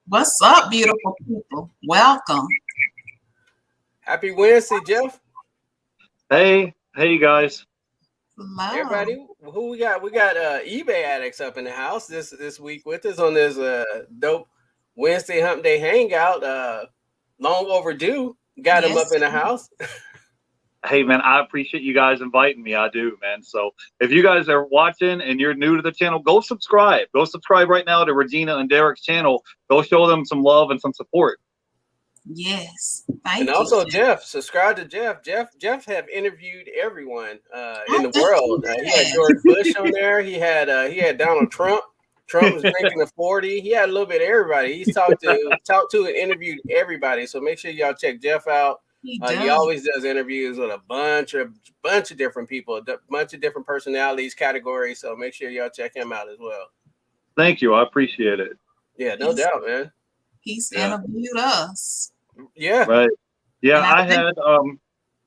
What's up, beautiful people? Welcome. Happy Wednesday, Jeff. Hey, you guys. Hello. Everybody, who we got? We got Ebay Addicts up in the house this week with us on this dope Wednesday Humpday Hangout. Long overdue. Got him up in the house. Hey, man, I appreciate you guys inviting me. I do, man. So if you guys are watching and you're new to the channel, go subscribe. Go subscribe right now to Regina and Derrick's channel. Go show them some love and some support. Yes. Thank And you. also Jeff, subscribe to Jeff. Jeff have interviewed everyone in the world. He had George Bush on there. He had Donald Trump. Trump was drinking a 40. He had a little bit of everybody. He's talked to and interviewed everybody. So make sure y'all check Jeff out. He always does interviews with a bunch of different people, a bunch of different personalities, categories. So make sure y'all check him out as well. Thank you. I appreciate it. Yeah, no doubt, man. He's interviewed us. Yeah. Right. Yeah, I had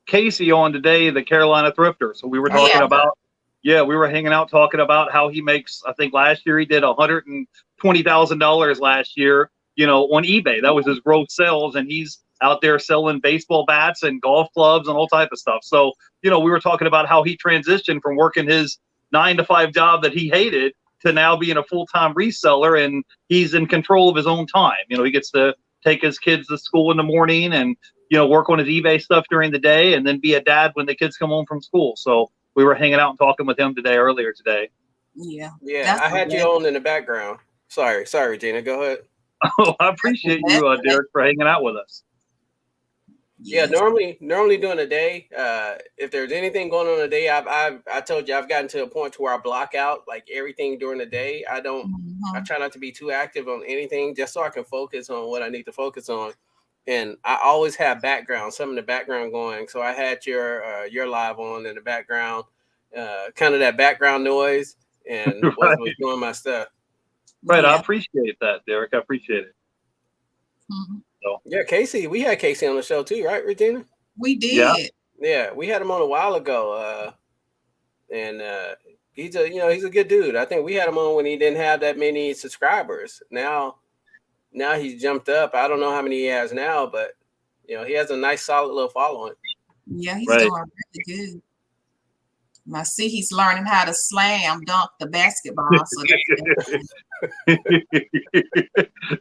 Casey on today, the Carolina Thrifter. So we were talking about, we were hanging out talking about how he makes, I think last year he did $120,000 last year, on eBay. That was his gross sales. And he's out there selling baseball bats and golf clubs and all type of stuff. So, we were talking about how he transitioned from working his 9-to-5 job that he hated to now being a full-time reseller, and he's in control of his own time. He gets to take his kids to school in the morning and, work on his eBay stuff during the day and then be a dad when the kids come home from school. So we were hanging out and talking with him earlier today. Yeah. I had you on in the background. Sorry, Gina, go ahead. Oh, I appreciate you, Derrick, for hanging out with us. Yeah, normally during the day, if there's anything going on in the day, I told you I've gotten to a point to where I block out like everything during the day. I try not to be too active on anything just so I can focus on what I need to focus on. And I always have some in the background going. So I had your live on in the background, kind of that background noise, and was doing my stuff. Right, I appreciate that, Derrick. I appreciate it. Mm-hmm. So. Yeah, Casey, we had Casey on the show too, right, Regina? We did. Yeah, we had him on a while ago, and he's a good dude. I think we had him on when he didn't have that many subscribers. Now he's jumped up. I don't know how many he has now, but he has a nice, solid little following. Yeah, he's doing really good. I see he's learning how to slam dunk the basketball. So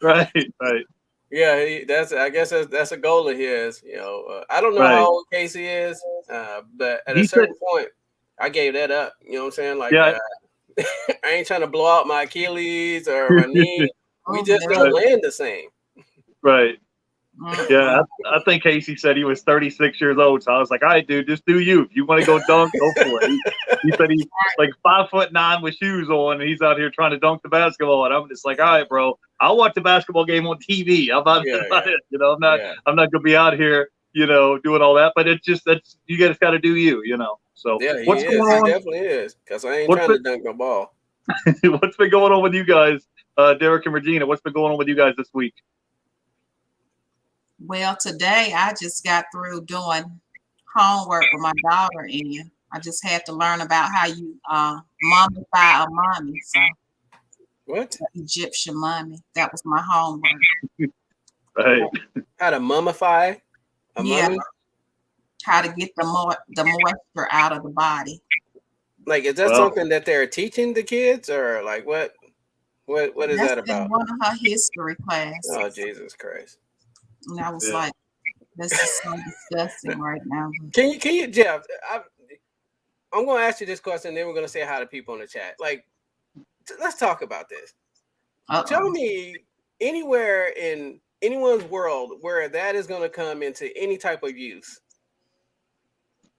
right. Yeah, I guess that's a goal of his. I don't know how old Casey is, but at a certain point, I gave that up. You know what I'm saying? Like, I ain't trying to blow out my Achilles or my knee. We just don't land the same. Right. Yeah, I think Casey said he was 36 years old. So I was like, all right, dude, just do you. If you want to go dunk, go for it. He said he's like 5'9" with shoes on, and he's out here trying to dunk the basketball. And I'm just like, all right, bro, I'll watch the basketball game on TV. How about it? I'm not gonna be out here, doing all that. But it's just you guys got to do you, So what's going on? He definitely is, because I ain't trying to dunk no ball. What's been going on with you guys, Derrick and Regina? What's been going on with you guys this week? Well, today I just got through doing homework with my daughter, and I just had to learn about how you mummify a mummy. So, what? Egyptian mummy. That was my homework. Right. How to mummify a mummy? How to get the moisture out of the body. Like, is that something that they're teaching the kids, or like what is that about? One of her history classes. Oh, Jesus Christ. And I was like, this is so disgusting right now. Can you, Jeff? I'm going to ask you this question, then we're going to say hi to people in the chat. Like, let's talk about this. Tell me anywhere in anyone's world where that is going to come into any type of use.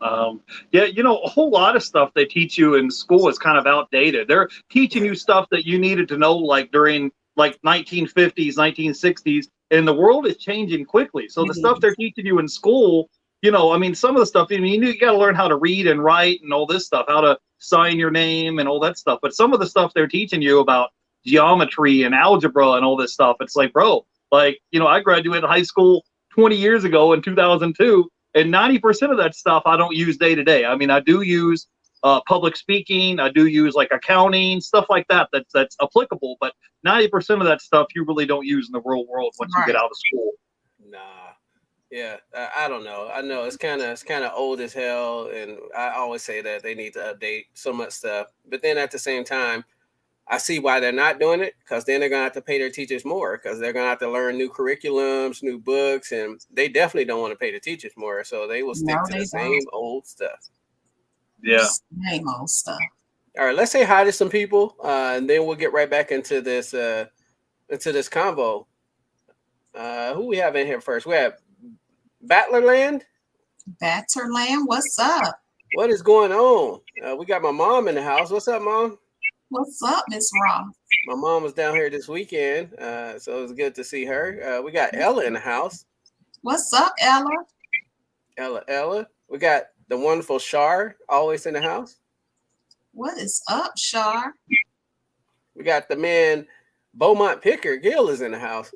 A whole lot of stuff they teach you in school is kind of outdated. They're teaching you stuff that you needed to know, like during like 1950s, 1960s. And the world is changing quickly. So the stuff they're teaching you in school, some of the stuff, you got to learn how to read and write and all this stuff, how to sign your name and all that stuff. But some of the stuff they're teaching you about geometry and algebra and all this stuff, it's like, bro, I graduated high school 20 years ago in 2002, and 90% of that stuff I don't use day to day. I mean, I do use public speaking. I do use like accounting, stuff like that. That's applicable. But 90% of that stuff you really don't use in the real world once you get out of school. Nah. Yeah, I don't know. I know it's kind of old as hell, and I always say that they need to update so much stuff. But then at the same time, I see why they're not doing it, because then they're gonna have to pay their teachers more, because they're gonna have to learn new curriculums, new books, and they definitely don't want to pay the teachers more, so they will stick to the same old stuff. Yeah, same old stuff. All right, let's say hi to some people, and then we'll get right back into this convo. Who we have in here first? We have Battlerland. What's up? What is going on? We got my mom in the house. What's up, Mom? What's up, Miss Ross? My mom was down here this weekend, so it was good to see her. We got Ella in the house. What's up, Ella? Ella. We got the wonderful Shar always in the house. What is up, Shar? We got the man Beaumont Picker. Gil is in the house.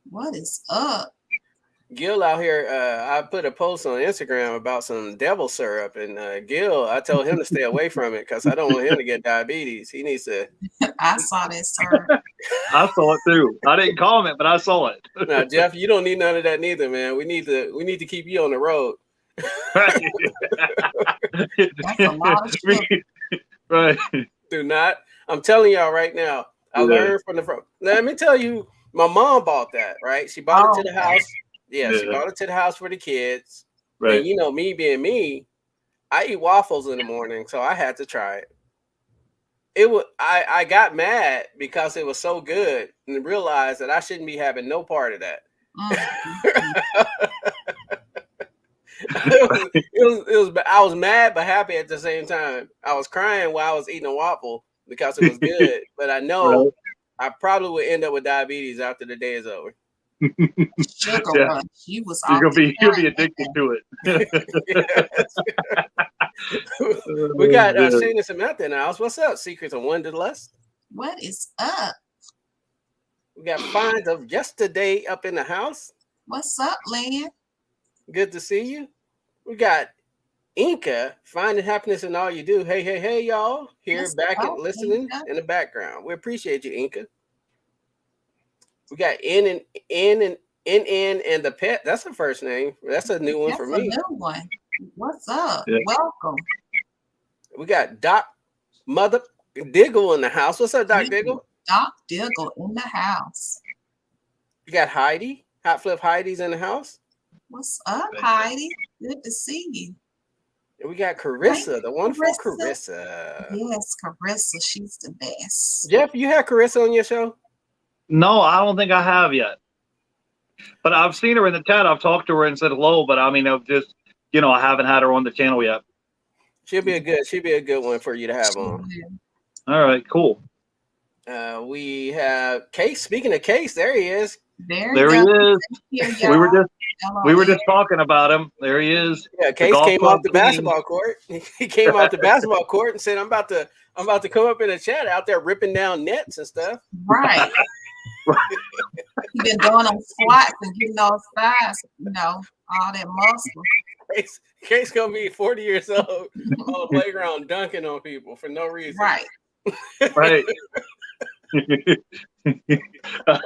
What is up? Gil out here, I put a post on Instagram about some devil syrup, and Gil, I told him to stay away from it because I don't want him to get diabetes. He needs to. I saw this, sir. I saw it too. I didn't comment, but I saw it. Now, Jeff, you don't need none of that neither, man. We need to keep you on the road. That's a lot of shit. Right. Do not. I'm telling y'all right now. I learned from the front. Let me tell you, my mom bought that, right? She bought it to the house. Yeah, she brought it to the house for the kids. Right. And you know, me being me, I eat waffles in the morning, so I had to try it. I got mad because it was so good and realized that I shouldn't be having no part of that. I was mad but happy at the same time. I was crying while I was eating a waffle because it was good, but I know I probably would end up with diabetes after the day is over. Sugar rush. You'll be addicted to it. We got Shane and Samantha in the house. What's up? Secrets of Wanderlust. What is up? We got Finds of Yesterday up in the house. What's up, Lynn? Good to see you. We got Inca, finding happiness in all you do. Hey, y'all. Here, back and listening in the background. We appreciate you, Inca. We got N and the pet. That's the first name. That's a new one for me. That's a new one. What's up? Yeah. Welcome. We got Doc Mother Diggle in the house. What's up, Doc Diggle? Doc Diggle in the house. You got Heidi. Hot Flip Heidi's in the house. What's up, Heidi? Good to see you. And we got Carissa, the wonderful Carissa. Yes, Carissa. She's the best. Jeff, you had Carissa on your show? No, I don't think I have yet. But I've seen her in the chat. I've talked to her and said hello, but I mean, I've just, I haven't had her on the channel yet. She'll be a good one for you to have on. All right, cool. We have Case. Speaking of Case, there he is. There he is. We were just talking about him. There he is. Yeah, Case came off the basketball court. He came off the basketball court and said, I'm about to come up in the chat out there ripping down nets and stuff. Right. He's been doing them squats and getting those thighs, all that muscle. Case gonna be 40 years old on the playground dunking on people for no reason. Right. Right. I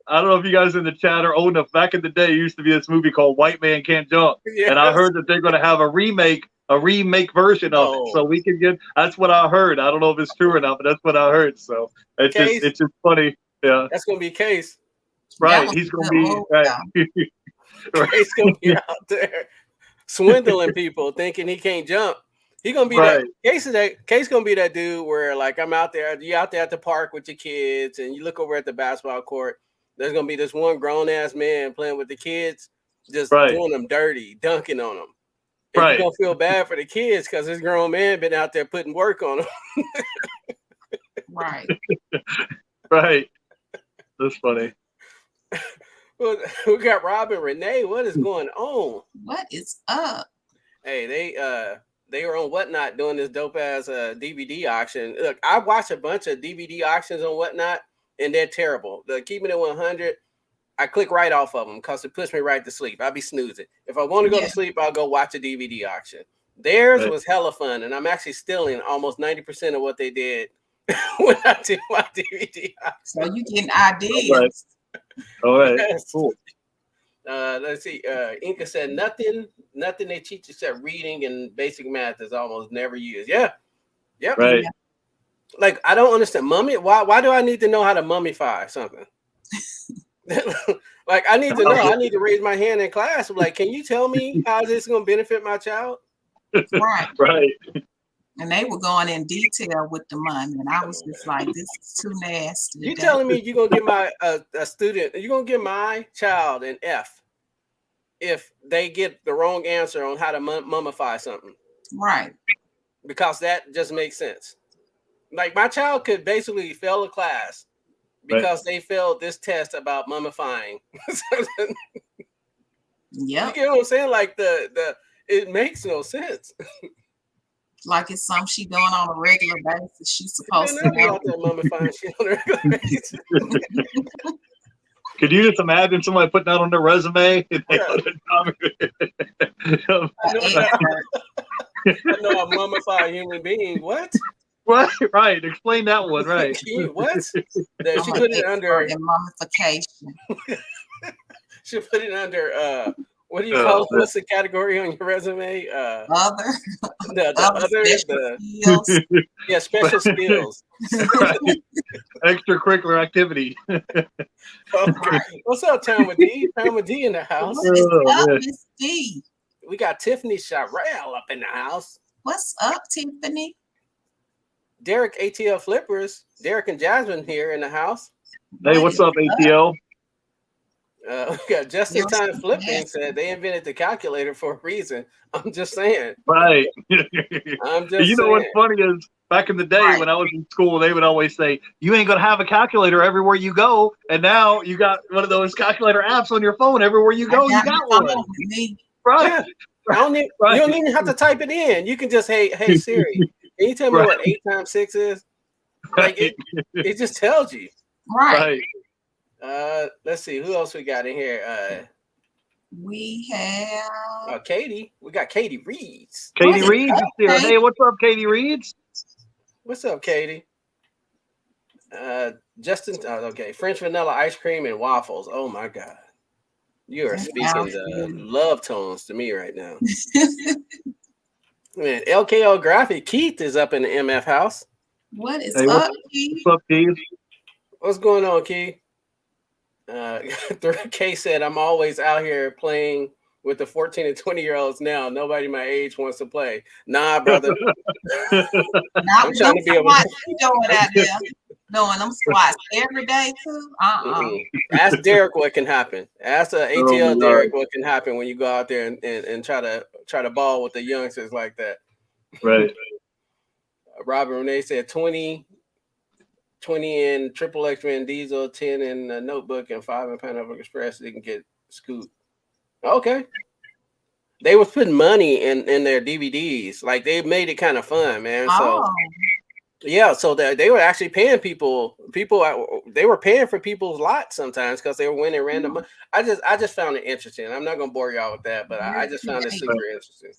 don't know if you guys in the chat are old enough. Back in the day, used to be this movie called White Man Can't Jump, and I heard that they're going to have a remake version of it. So we can get. That's what I heard. I don't know if it's true or not, but that's what I heard. So it's just funny. Yeah, that's going to be Case. Right, he's going to be right. Case going to be out there swindling people, thinking he can't jump. He gonna be that Case gonna be that dude where like you out there at the park with your kids and you look over at the basketball court. There's gonna be this one grown ass man playing with the kids, just doing them dirty, dunking on them. And you're gonna feel bad for the kids because this grown man been out there putting work on them. Right. Right. That's funny. Well, we got Rob and Renee. What is going on? What is up? Hey, they were on Whatnot doing this dope ass DVD auction. Look, I watched a bunch of DVD auctions on Whatnot, and they're terrible. Keeping it 100, I click right off of them because it puts me right to sleep. I'll be snoozing. If I want to go to sleep, I'll go watch a DVD auction. Theirs was hella fun, and I'm actually stealing almost 90% of what they did when I did my DVD auction. So you getting ideas. All right. Yes. Cool. Let's see. Inca said nothing they teach except reading and basic math is almost never used. Yeah. Yep. Right. Like, I don't understand. Why do I need to know how to mummify something? Like, I need to know. I need to raise my hand in class. I'm like, can you tell me how this is going to benefit my child? Right. Right. And they were going in detail with the money, and I was just like, "This is too nasty." You telling me you're gonna give my a student? You're gonna give my child an F if they get the wrong answer on how to mummify something? Right. Because that just makes sense. Like, my child could basically fail a class because they failed this test about mummifying. Yeah. You get what I'm saying? Like, it makes no sense. Like it's something she doing on a regular basis. She's supposed to be out there mummifying shit on a regular basis. Could you just imagine somebody putting that on their resume? I know a mummified human being. What? Right. Explain that one. Right. What? She put it under mummification. She put it under what do you call it? What's the category on your resume? Other skills. Yeah, special skills. Right. Extracurricular activity. Okay. What's up, Tom with D? Tom with D in the house. What's up, Miss D? We got Tiffany Sharrell up in the house. What's up, Tiffany? Derrick ATL Flippers. Derrick and Jasmine here in the house. Hey, what's up, ATL? We got Just in Time Flipping said they invented the calculator for a reason. I'm just saying. Right. I'm just saying. What's funny is back in the day when I was in school, they would always say, you ain't going to have a calculator everywhere you go. And now you got one of those calculator apps on your phone. Everywhere you go, you got one. Right. Yeah. You don't even have to type it in. You can just, hey Siri, can you tell me what 8 times 6 is? Like it just tells you. Right. Let's see who else we got in here. We have Katie. We got Katie Reeds. Katie Reeds is here. Hey, what's up, Katie Reeds? What's up, Katie? Justin. Okay, French vanilla ice cream and waffles. Oh my God, you are speaking the love tones to me right now. Man, LKO Graphic Keith is up in the MF house. What is up, Keith? What's up, Keith? What's going on, Keith? K said, I'm always out here playing with the 14 and 20-year-olds now. Nobody my age wants to play. Nah, brother. I'm trying to be able to doing out there. Doing them squats every day too. Ask Derrick what can happen. Ask ATL Derrick what can happen when you go out there and try to ball with the youngsters like that. Right. Robert Renee said 20 in Triple X Van Diesel, 10 in Notebook, and 5 in Pineapple Express. They can get Scoot. Okay. They was putting money in their DVDs. Like, they made it kind of fun, man. So yeah, so they were actually paying people. They were paying for people's lots sometimes because they were winning random money. I just found it interesting. I'm not gonna bore y'all with that, but I just found it super interesting.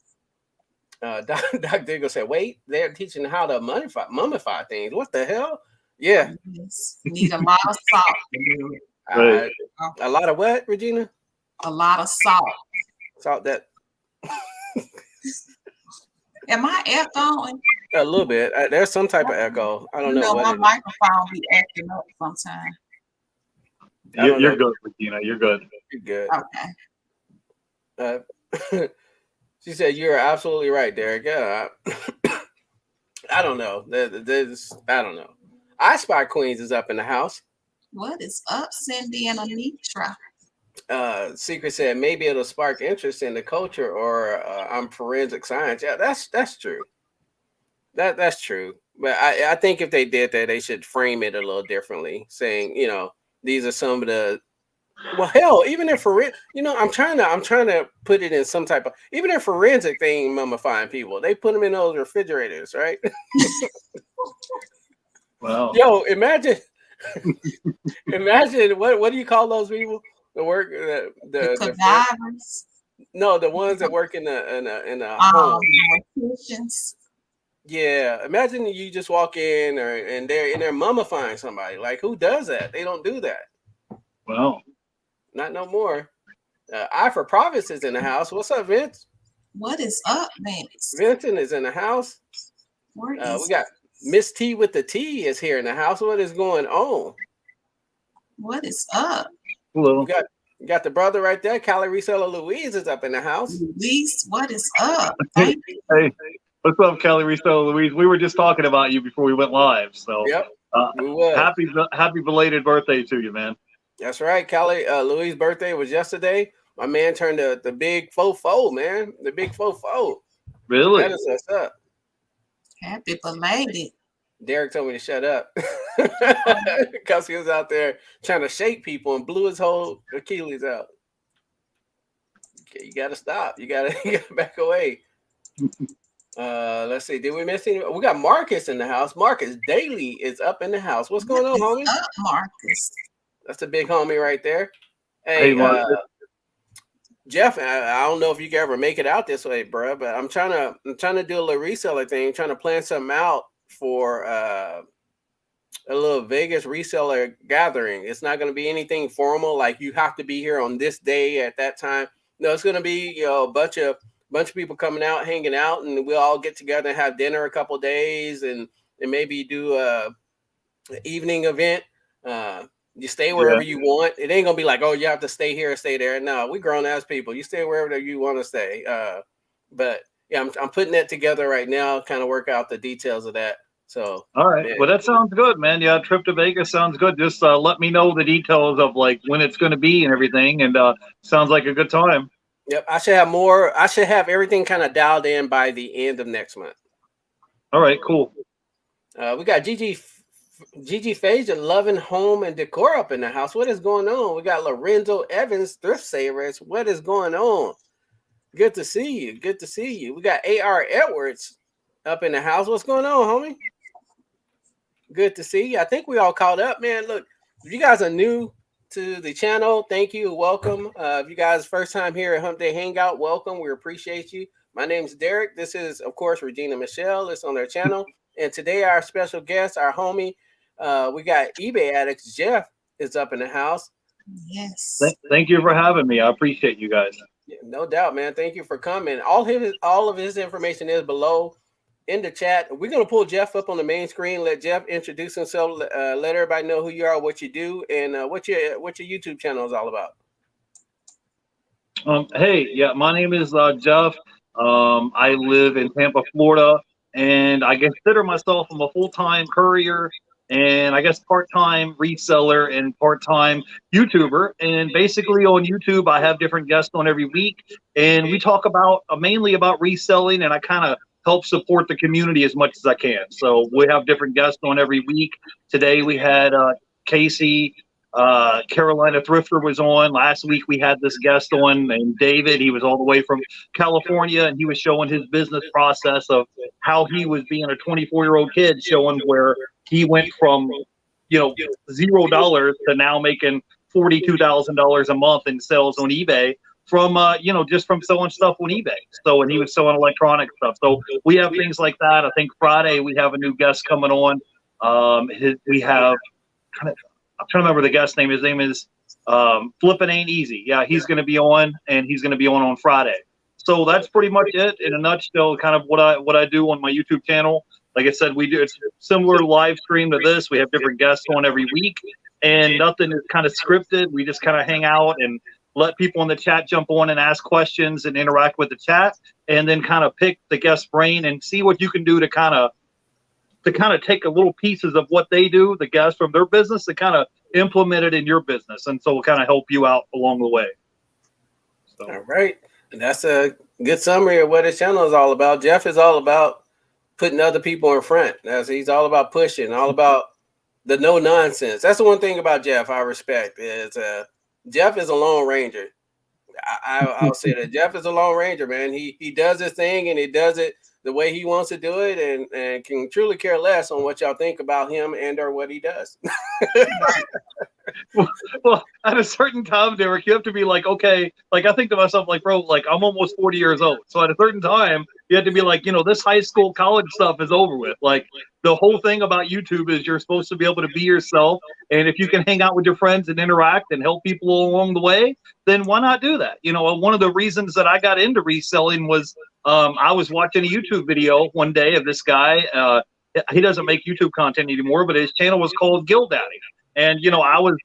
Doc Diggle said, "Wait, they're teaching how to mummify things. What the hell?" Yeah. Yes. Need a lot of salt to do it. A lot of what, Regina? A lot of salt. Salt that. Am I echoing? A little bit. There's some type of echo. I don't know. My microphone be acting up sometimes. You're good, Regina. You're good. You're good. Okay. She said, "You're absolutely right, Derrick." Yeah. I don't know. I don't know. I Spy Queens is up in the house. What is up, Cindy and Anitra? Secret said maybe it'll spark interest in the culture or forensic science. Yeah, that's true. That's true. But I think if they did that, they should frame it a little differently, saying, these are some of the. Well, hell, even if I'm trying to put it in some type of, even if forensic, they ain't mummifying people. They put them in those refrigerators, right? Wow. Yo, imagine what do you call those people? The work the connivers. No, the ones that work in a home. Morticians. Yeah, imagine you just walk in and they're in there mummifying somebody. Like, who does that? They don't do that. Well, not no more. I for Profits is in the house. What's up, Vince? What is up, Vince? Vincent is in the house. We got Miss T with the T is here in the house. What is going on? What is up? Hello. We got the brother right there. Calorie Reseller Louise is up in the house. Louise, what is up? Hey, what's up, Calorie Reseller Louise? We were just talking about you before we went live. So yep, happy belated birthday to you, man. That's right, Callie. Louise's birthday was yesterday. My man turned the big fofo, man. The big fofo. Really? That is what's up. Happy belated. Derrick told me to shut up because he was out there trying to shake people and blew his whole Achilles out. Okay, you got to stop. You got to back away. Let's see. Did we miss any? We got Marcus in the house. Marcus Daly is up in the house. What's going on, homie? Up, Marcus. That's a big homie right there. Hey, Jeff, I don't know if you can ever make it out this way, bro, but I'm trying to do a little reseller thing, trying to plan something out for a little Vegas reseller gathering. It's not going to be anything formal, like you have to be here on this day at that time. No, it's going to be a bunch of people coming out, hanging out, and we'll all get together and have dinner a couple days, and maybe do an evening event. You stay wherever you want. It ain't gonna be like, oh, you have to stay here or stay there. No, we grown ass people. You stay wherever you want to stay. But yeah, I'm putting that together right now. Kind of work out the details of that. So all right, well, that sounds good, man. Yeah, trip to Vegas sounds good. Just let me know the details of like when it's going to be and everything. And sounds like a good time. Yep, I should have more. I should have everything kind of dialed in by the end of next month. All right, cool. We got Gigi Phage and Loving Home and Decor up in the house. What is going on? We got Lorenzo Evans, Thrift Savers. What is going on? Good to see you. Good to see you. We got A.R. Edwards up in the house. What's going on, homie? Good to see you. I think we all caught up, man. Look, if you guys are new to the channel, thank you. Welcome. If you guys first time here at Humpday Hangout, welcome. We appreciate you. My name is Derrick. This is, of course, Regina Michelle. It's on their channel. And today our special guest, our homie, we got Ebay Addicts. Jeff is up in the house. Yes. Thank you for having me. I appreciate you guys. Yeah, no doubt, man. Thank you for coming. All of his information is below in the chat. We're gonna pull Jeff up on the main screen. Let Jeff introduce himself. Let everybody know who you are, what you do, and what your YouTube channel is all about. Hey, yeah, my name is Jeff. I live in Tampa, Florida. And I consider myself a full-time courier and I guess part-time reseller and part-time YouTuber. And basically on YouTube, I have different guests on every week. And we talk about mainly about reselling, and I kind of help support the community as much as I can. So we have different guests on every week. Today we had Casey. Carolina Thrifter was on. Last week we had this guest on named David. He was all the way from California, and he was showing his business process of how he was being a 24-year-old kid, showing where he went from, $0 to now making $42,000 a month in sales on eBay from, just from selling stuff on eBay. So, and he was selling electronic stuff. So we have things like that. I think Friday we have a new guest coming on. We have I'm trying to remember the guest name. His name is Flippin' Ain't Easy. Yeah, he's going to be on, and he's going to be on Friday. So that's pretty much it in a nutshell. Kind of what I do on my YouTube channel. Like I said, it's similar live stream to this. We have different guests on every week, and nothing is kind of scripted. We just kind of hang out and let people in the chat jump on and ask questions and interact with the chat, and then kind of pick the guest brain and see what you can do to kind of take a little pieces of what they do, the guys from their business, to kind of implement it in your business. And so we'll kind of help you out along the way. So. All right. And that's a good summary of what his channel is all about. Jeff is all about putting other people in front. He's all about pushing, all about the no nonsense. That's the one thing about Jeff I respect is Jeff is a Lone Ranger. I'll say that Jeff is a Lone Ranger, man. He does his thing, and he does it the way he wants to do it, and can truly care less on what y'all think about him and or what he does. Well, at a certain time, Derrick, you have to be like, okay, like I think to myself, like, bro, like I'm almost 40 years old. So at a certain time, you have to be like, this high school, college stuff is over with. Like the whole thing about YouTube is you're supposed to be able to be yourself. And if you can hang out with your friends and interact and help people along the way, then why not do that? One of the reasons that I got into reselling was I was watching a YouTube video one day of this guy. He doesn't make YouTube content anymore, but his channel was called Guild Daddy. And, I was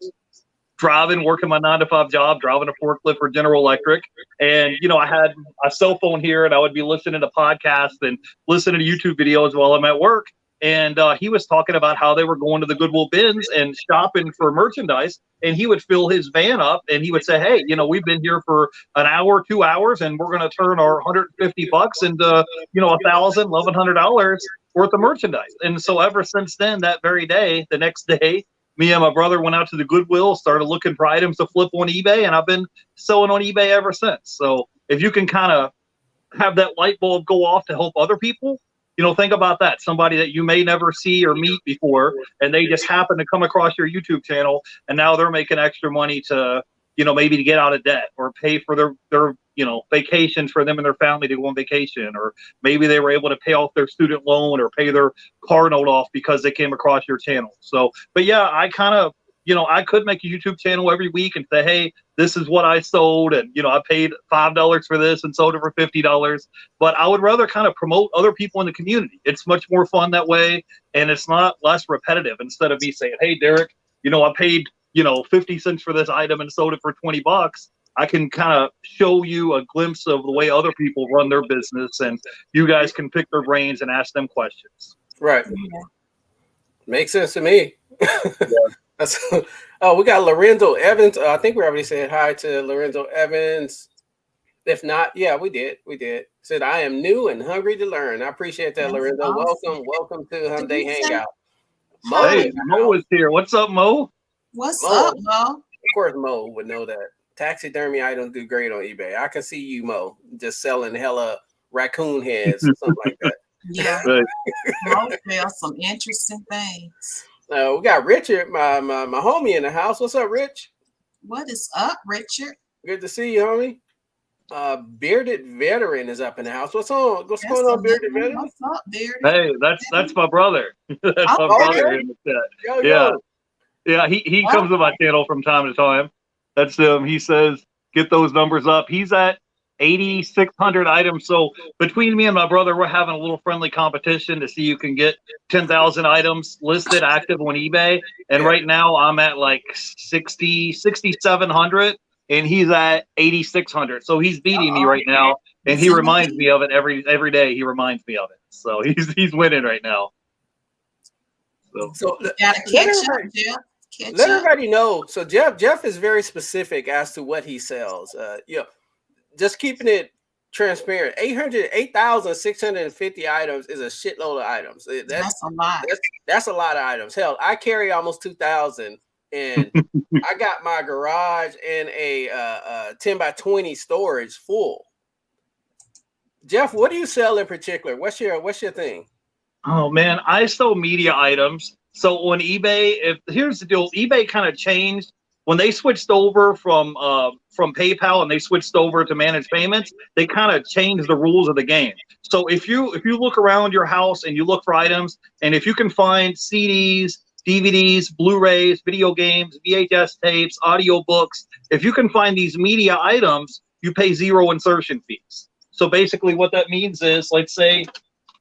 driving, working my 9-to-5 job, driving a forklift for General Electric. And, I had a cell phone here and I would be listening to podcasts and listening to YouTube videos while I'm at work. And he was talking about how they were going to the Goodwill bins and shopping for merchandise. And he would fill his van up and he would say, hey, we've been here for an hour, 2 hours, and we're going to turn our $150 into, $1,000, $1,100 worth of merchandise. And so ever since then, that very day, the next day, me and my brother went out to the Goodwill, started looking for items to flip on eBay, and I've been selling on eBay ever since. So if you can kind of have that light bulb go off to help other people, think about that. Somebody that you may never see or meet before, and they just happen to come across your YouTube channel, and now they're making extra money to, maybe to get out of debt or pay for their vacations for them and their family to go on vacation, or maybe they were able to pay off their student loan or pay their car note off because they came across your channel. So, but yeah, I kind of, I could make a YouTube channel every week and say, hey, this is what I sold. And, I paid $5 for this and sold it for $50. But I would rather kind of promote other people in the community. It's much more fun that way. And it's not less repetitive. Instead of me saying, hey, Derrick, I paid, 50 cents for this item and sold it for $20. I can kind of show you a glimpse of the way other people run their business, and you guys can pick their brains and ask them questions. Right. Yeah. Makes sense to me. Yeah. Oh, we got Lorenzo Evans. I think we already said hi to Lorenzo Evans. If not, yeah, we did. Said, I am new and hungry to learn. I appreciate that, Lorenzo. Awesome. Welcome to Humpday Hangout. Mo, hey, Mo is here. What's up, Mo? What's up, Mo? Of course, Mo would know that. Taxidermy items do great on eBay. I can see you, Mo, just selling hella raccoon heads or something like that. Yeah. Right. Mo sells some interesting things. We got Richard, my homie in the house. What's up, Rich? What is up, Richard? Good to see you, homie. Bearded Veteran is up in the house. What's going on, Bearded Veteran? What's up, Bearded? Hey, that's my brother. That's my brother in the chat. Yeah, he comes to my channel from time to time. That's he says, get those numbers up. He's at 8,600 items. So between me and my brother, we're having a little friendly competition to see who can get 10,000 items listed active on eBay. And right now I'm at like 6,700 and he's at 8,600. So he's beating me right now. And he reminds me of it every day. He reminds me of it. So he's winning right now. So let everybody know. So Jeff is very specific as to what he sells. Just keeping it transparent. 8,650 items is a shitload of items. That's a lot. That's a lot of items. Hell, I carry almost 2,000, and I got my garage and a 10 by 20 storage full. Jeff, what do you sell in particular? What's your thing? Oh man, I sell media items. So on eBay, here's the deal, eBay kind of changed when they switched over from PayPal and they switched over to managed payments. They kind of changed the rules of the game. So if you look around your house and you look for items, and if you can find CDs, DVDs, Blu-rays, video games, VHS tapes, audio books, if you can find these media items, you pay zero insertion fees. So basically what that means is, let's say,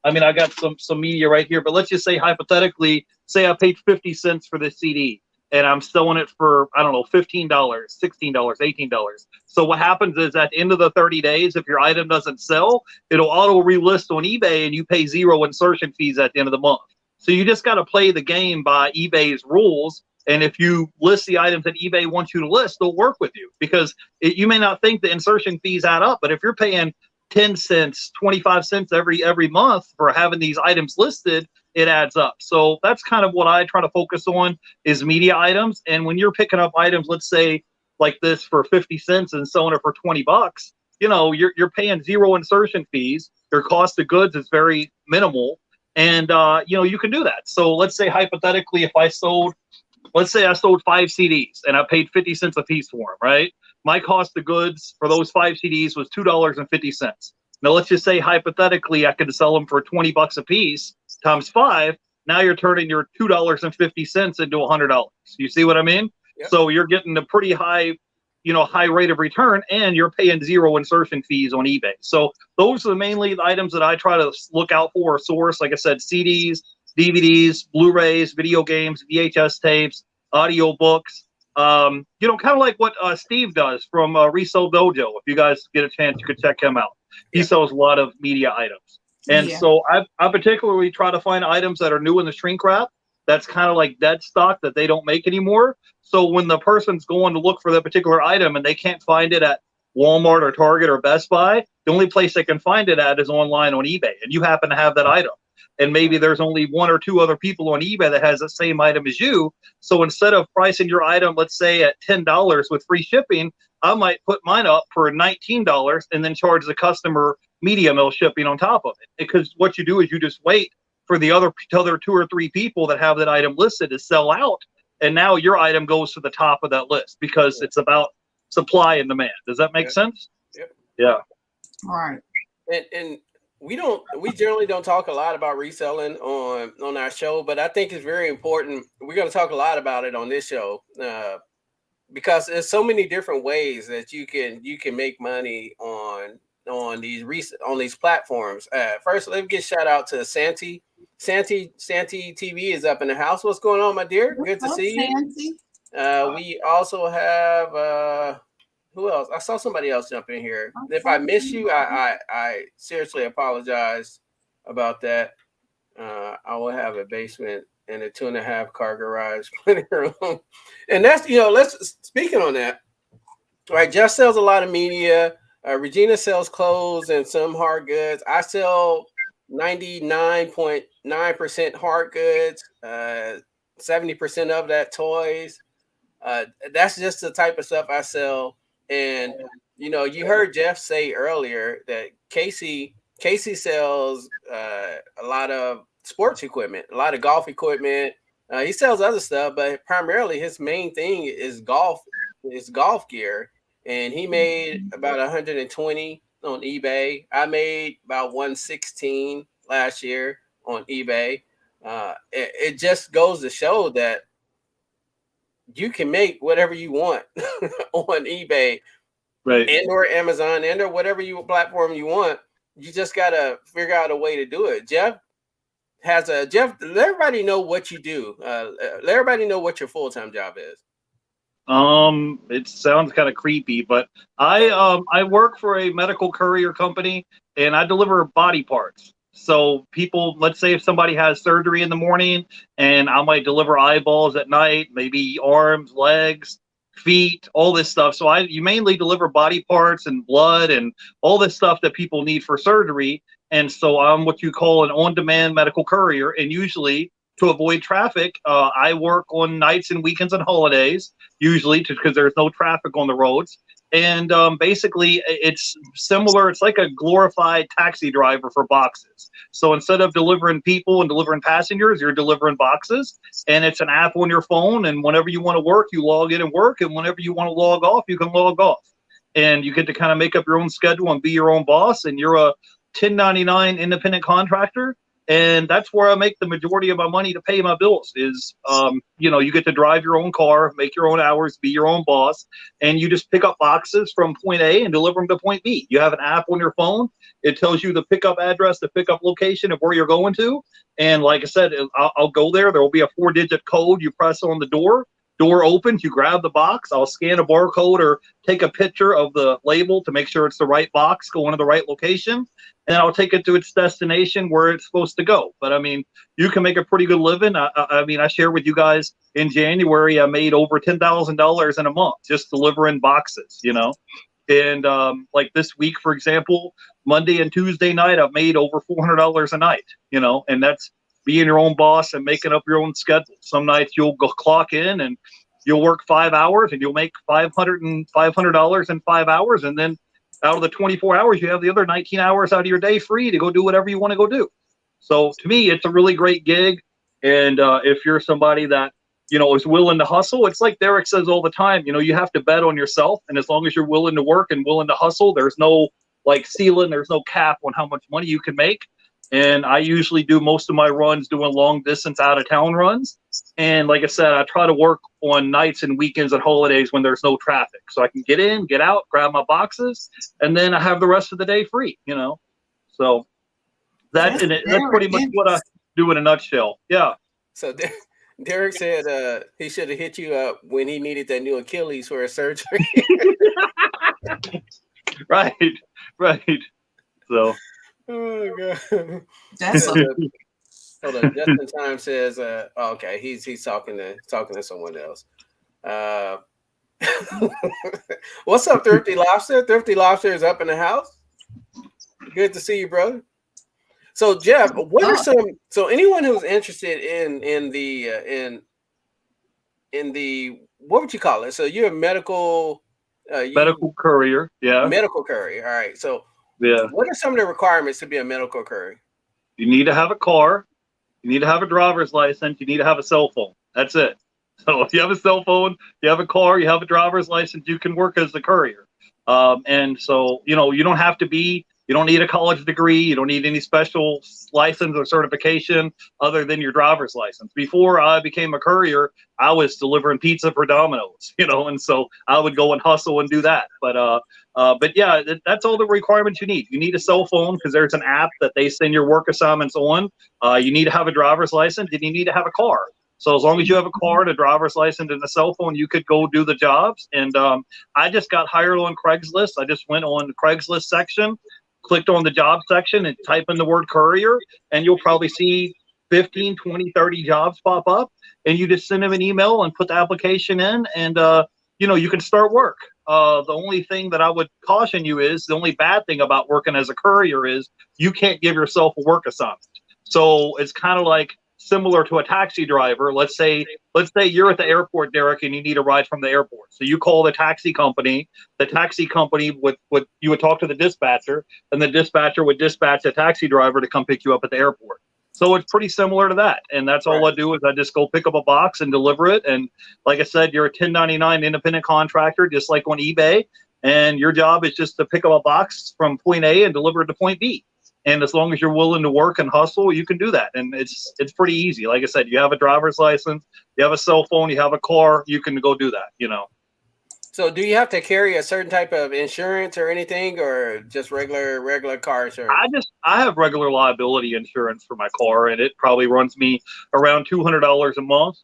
I mean, I got some media right here, but let's just say hypothetically, say I paid 50 cents for this CD and I'm selling it for, I don't know, $15, $16, $18. So what happens is at the end of the 30 days, if your item doesn't sell, it'll auto relist on eBay and you pay zero insertion fees at the end of the month. So you just got to play the game by eBay's rules. And if you list the items that eBay wants you to list, they'll work with you because you may not think the insertion fees add up, but if you're paying 10 cents, 25 cents every month for having these items listed, it adds up. So that's kind of what I try to focus on is media items. And when you're picking up items, let's say like this for 50 cents and selling it for $20, you're paying zero insertion fees. Your cost of goods is very minimal, and you can do that. So let's say hypothetically, if I sold 5 CDs and I paid 50 cents a piece for them, right? My cost of goods for those 5 CDs was $2.50. Now let's just say hypothetically I could sell them for $20 a piece times 5. Now you're turning your $2.50 into $100. You see what I mean? Yep. So you're getting a pretty high rate of return, and you're paying zero insertion fees on eBay. So those are mainly the items that I try to look out for or source. Like I said, CDs, DVDs, Blu-rays, video games, VHS tapes, audio books. Kind of like what Steve does from Resell Dojo. If you guys get a chance, you could check him out. He sells a lot of media items. And so I particularly try to find items that are new in the shrink wrap. That's kind of like dead stock that they don't make anymore. So when the person's going to look for that particular item and they can't find it at Walmart or Target or Best Buy, the only place they can find it at is online on eBay. And you happen to have that item. And maybe there's only 1 or 2 other people on eBay that has the same item as you. So instead of pricing your item, let's say at $10 with free shipping, I might put mine up for $19 and then charge the customer media mill shipping on top of it. Because what you do is you just wait for the other 2 or 3 people that have that item listed to sell out. And now your item goes to the top of that list because it's about supply and demand. Does that make sense? Yep. Yeah. All right. And we generally don't talk a lot about reselling on our show, but I think it's very important. We're going to talk a lot about it on this show because there's so many different ways that you can make money on these platforms. First, let's get shout out to Santi. Santi TV is up in the house. What's going on, my dear? Good to see you. We also have who else? I saw somebody else jump in here. If I miss you, I seriously apologize about that. I will have a basement and a 2.5 car garage, plenty of room. And that's speaking on that. All right, Jeff sells a lot of media. Regina sells clothes and some hard goods. I sell 99.9% hard goods, 70% of that toys. That's just the type of stuff I sell. And you heard Jeff say earlier that Casey sells a lot of sports equipment, a lot of golf equipment. He sells other stuff, but primarily his main thing is golf gear. And he made about 120 on eBay. I made about 116 last year on eBay. It just goes to show that you can make whatever you want on eBay, right, and or Amazon, and or whatever platform you want. You just gotta figure out a way to do it. Jeff, let everybody know what you do. Let everybody know what your full-time job is. It sounds kind of creepy, but I work for a medical courier company and I deliver body parts. So people, let's say if somebody has surgery in the morning and I might deliver eyeballs at night, maybe arms, legs, feet, all this stuff. So you mainly deliver body parts and blood and all this stuff that people need for surgery. And so I'm what you call an on-demand medical courier. And usually to avoid traffic, I work on nights and weekends and holidays, usually because there's no traffic on the roads. And basically, it's similar. It's like a glorified taxi driver for boxes. So instead of delivering people and delivering passengers, you're delivering boxes. And it's an app on your phone. And whenever you want to work, you log in and work. And whenever you want to log off, you can log off. And you get to kind of make up your own schedule and be your own boss. And you're a 1099 independent contractor. And that's where I make the majority of my money to pay my bills is, you get to drive your own car, make your own hours, be your own boss, and you just pick up boxes from point A and deliver them to point B. You have an app on your phone. It tells you the pickup address, the pickup location of where you're going to. And like I said, I'll go there. There will be a 4-digit code. You press on the door opens, you grab the box. I'll scan a barcode or take a picture of the label to make sure it's the right box going to the right location. And I'll take it to its destination where it's supposed to go. But I mean, you can make a pretty good living. I shared with you guys in January, I made over $10,000 in a month just delivering boxes, And like this week, for example, Monday and Tuesday night, I've made over $400 a night, and that's being your own boss and making up your own schedule. Some nights you'll go clock in and you'll work 5 hours and you'll make $500 in 5 hours. And then out of the 24 hours, you have the other 19 hours out of your day free to go do whatever you want to go do. So to me, it's a really great gig. And if you're somebody that, is willing to hustle, it's like Derrick says all the time, you have to bet on yourself. And as long as you're willing to work and willing to hustle, there's no ceiling, there's no cap on how much money you can make. And I usually do most of my runs doing long distance out of town runs. And like I said, I try to work on nights and weekends and holidays when there's no traffic. So I can get in, get out, grab my boxes, and then I have the rest of the day free, So that's pretty much what I do in a nutshell. Yeah. So Derrick said he should have hit you up when he needed that new Achilles for a surgery. Right. So. Oh god. That's hold on. Just in time says, okay, he's talking to someone else. What's up, Thrifty Lobster? Thrifty Lobster is up in the house. Good to see you, brother. So Jeff, what are so anyone who's interested in the what would you call it? So you're a medical courier, yeah. Medical courier. All right. So yeah. What are some of the requirements to be a medical courier? You need to have a car, you need to have a driver's license, you need to have a cell phone. That's it. So if you have a cell phone, you have a car, you have a driver's license, you can work as a courier. And so, you don't have to be, you don't need a college degree, you don't need any special license or certification other than your driver's license. Before I became a courier, I was delivering pizza for Domino's, and so I would go and hustle and do that. But yeah, that's all the requirements you need. You need a cell phone because there's an app that they send your work assignments on. You need to have a driver's license and you need to have a car. So as long as you have a car, and a driver's license, and a cell phone, you could go do the jobs. And I just got hired on Craigslist. I just went on the Craigslist section, clicked on the job section, and type in the word courier, and you'll probably see 15, 20, 30 jobs pop up. And you just send them an email and put the application in, and you can start work. The only thing that I would caution you is, the only bad thing about working as a courier is you can't give yourself a work assignment. So it's kind of like similar to a taxi driver. Let's say you're at the airport, Derrick, and you need a ride from the airport. So you call the taxi company. The taxi company you would talk to the dispatcher, and the dispatcher would dispatch a taxi driver to come pick you up at the airport. So it's pretty similar to that. And that's all I do is I just go pick up a box and deliver it. And like I said, you're a 1099 independent contractor, just like on eBay. And your job is just to pick up a box from point A and deliver it to point B. And as long as you're willing to work and hustle, you can do that. And it's pretty easy. Like I said, you have a driver's license, you have a cell phone, you have a car, you can go do that, So do you have to carry a certain type of insurance or anything, or just regular car insurance? I have regular liability insurance for my car, and it probably runs me around $200 a month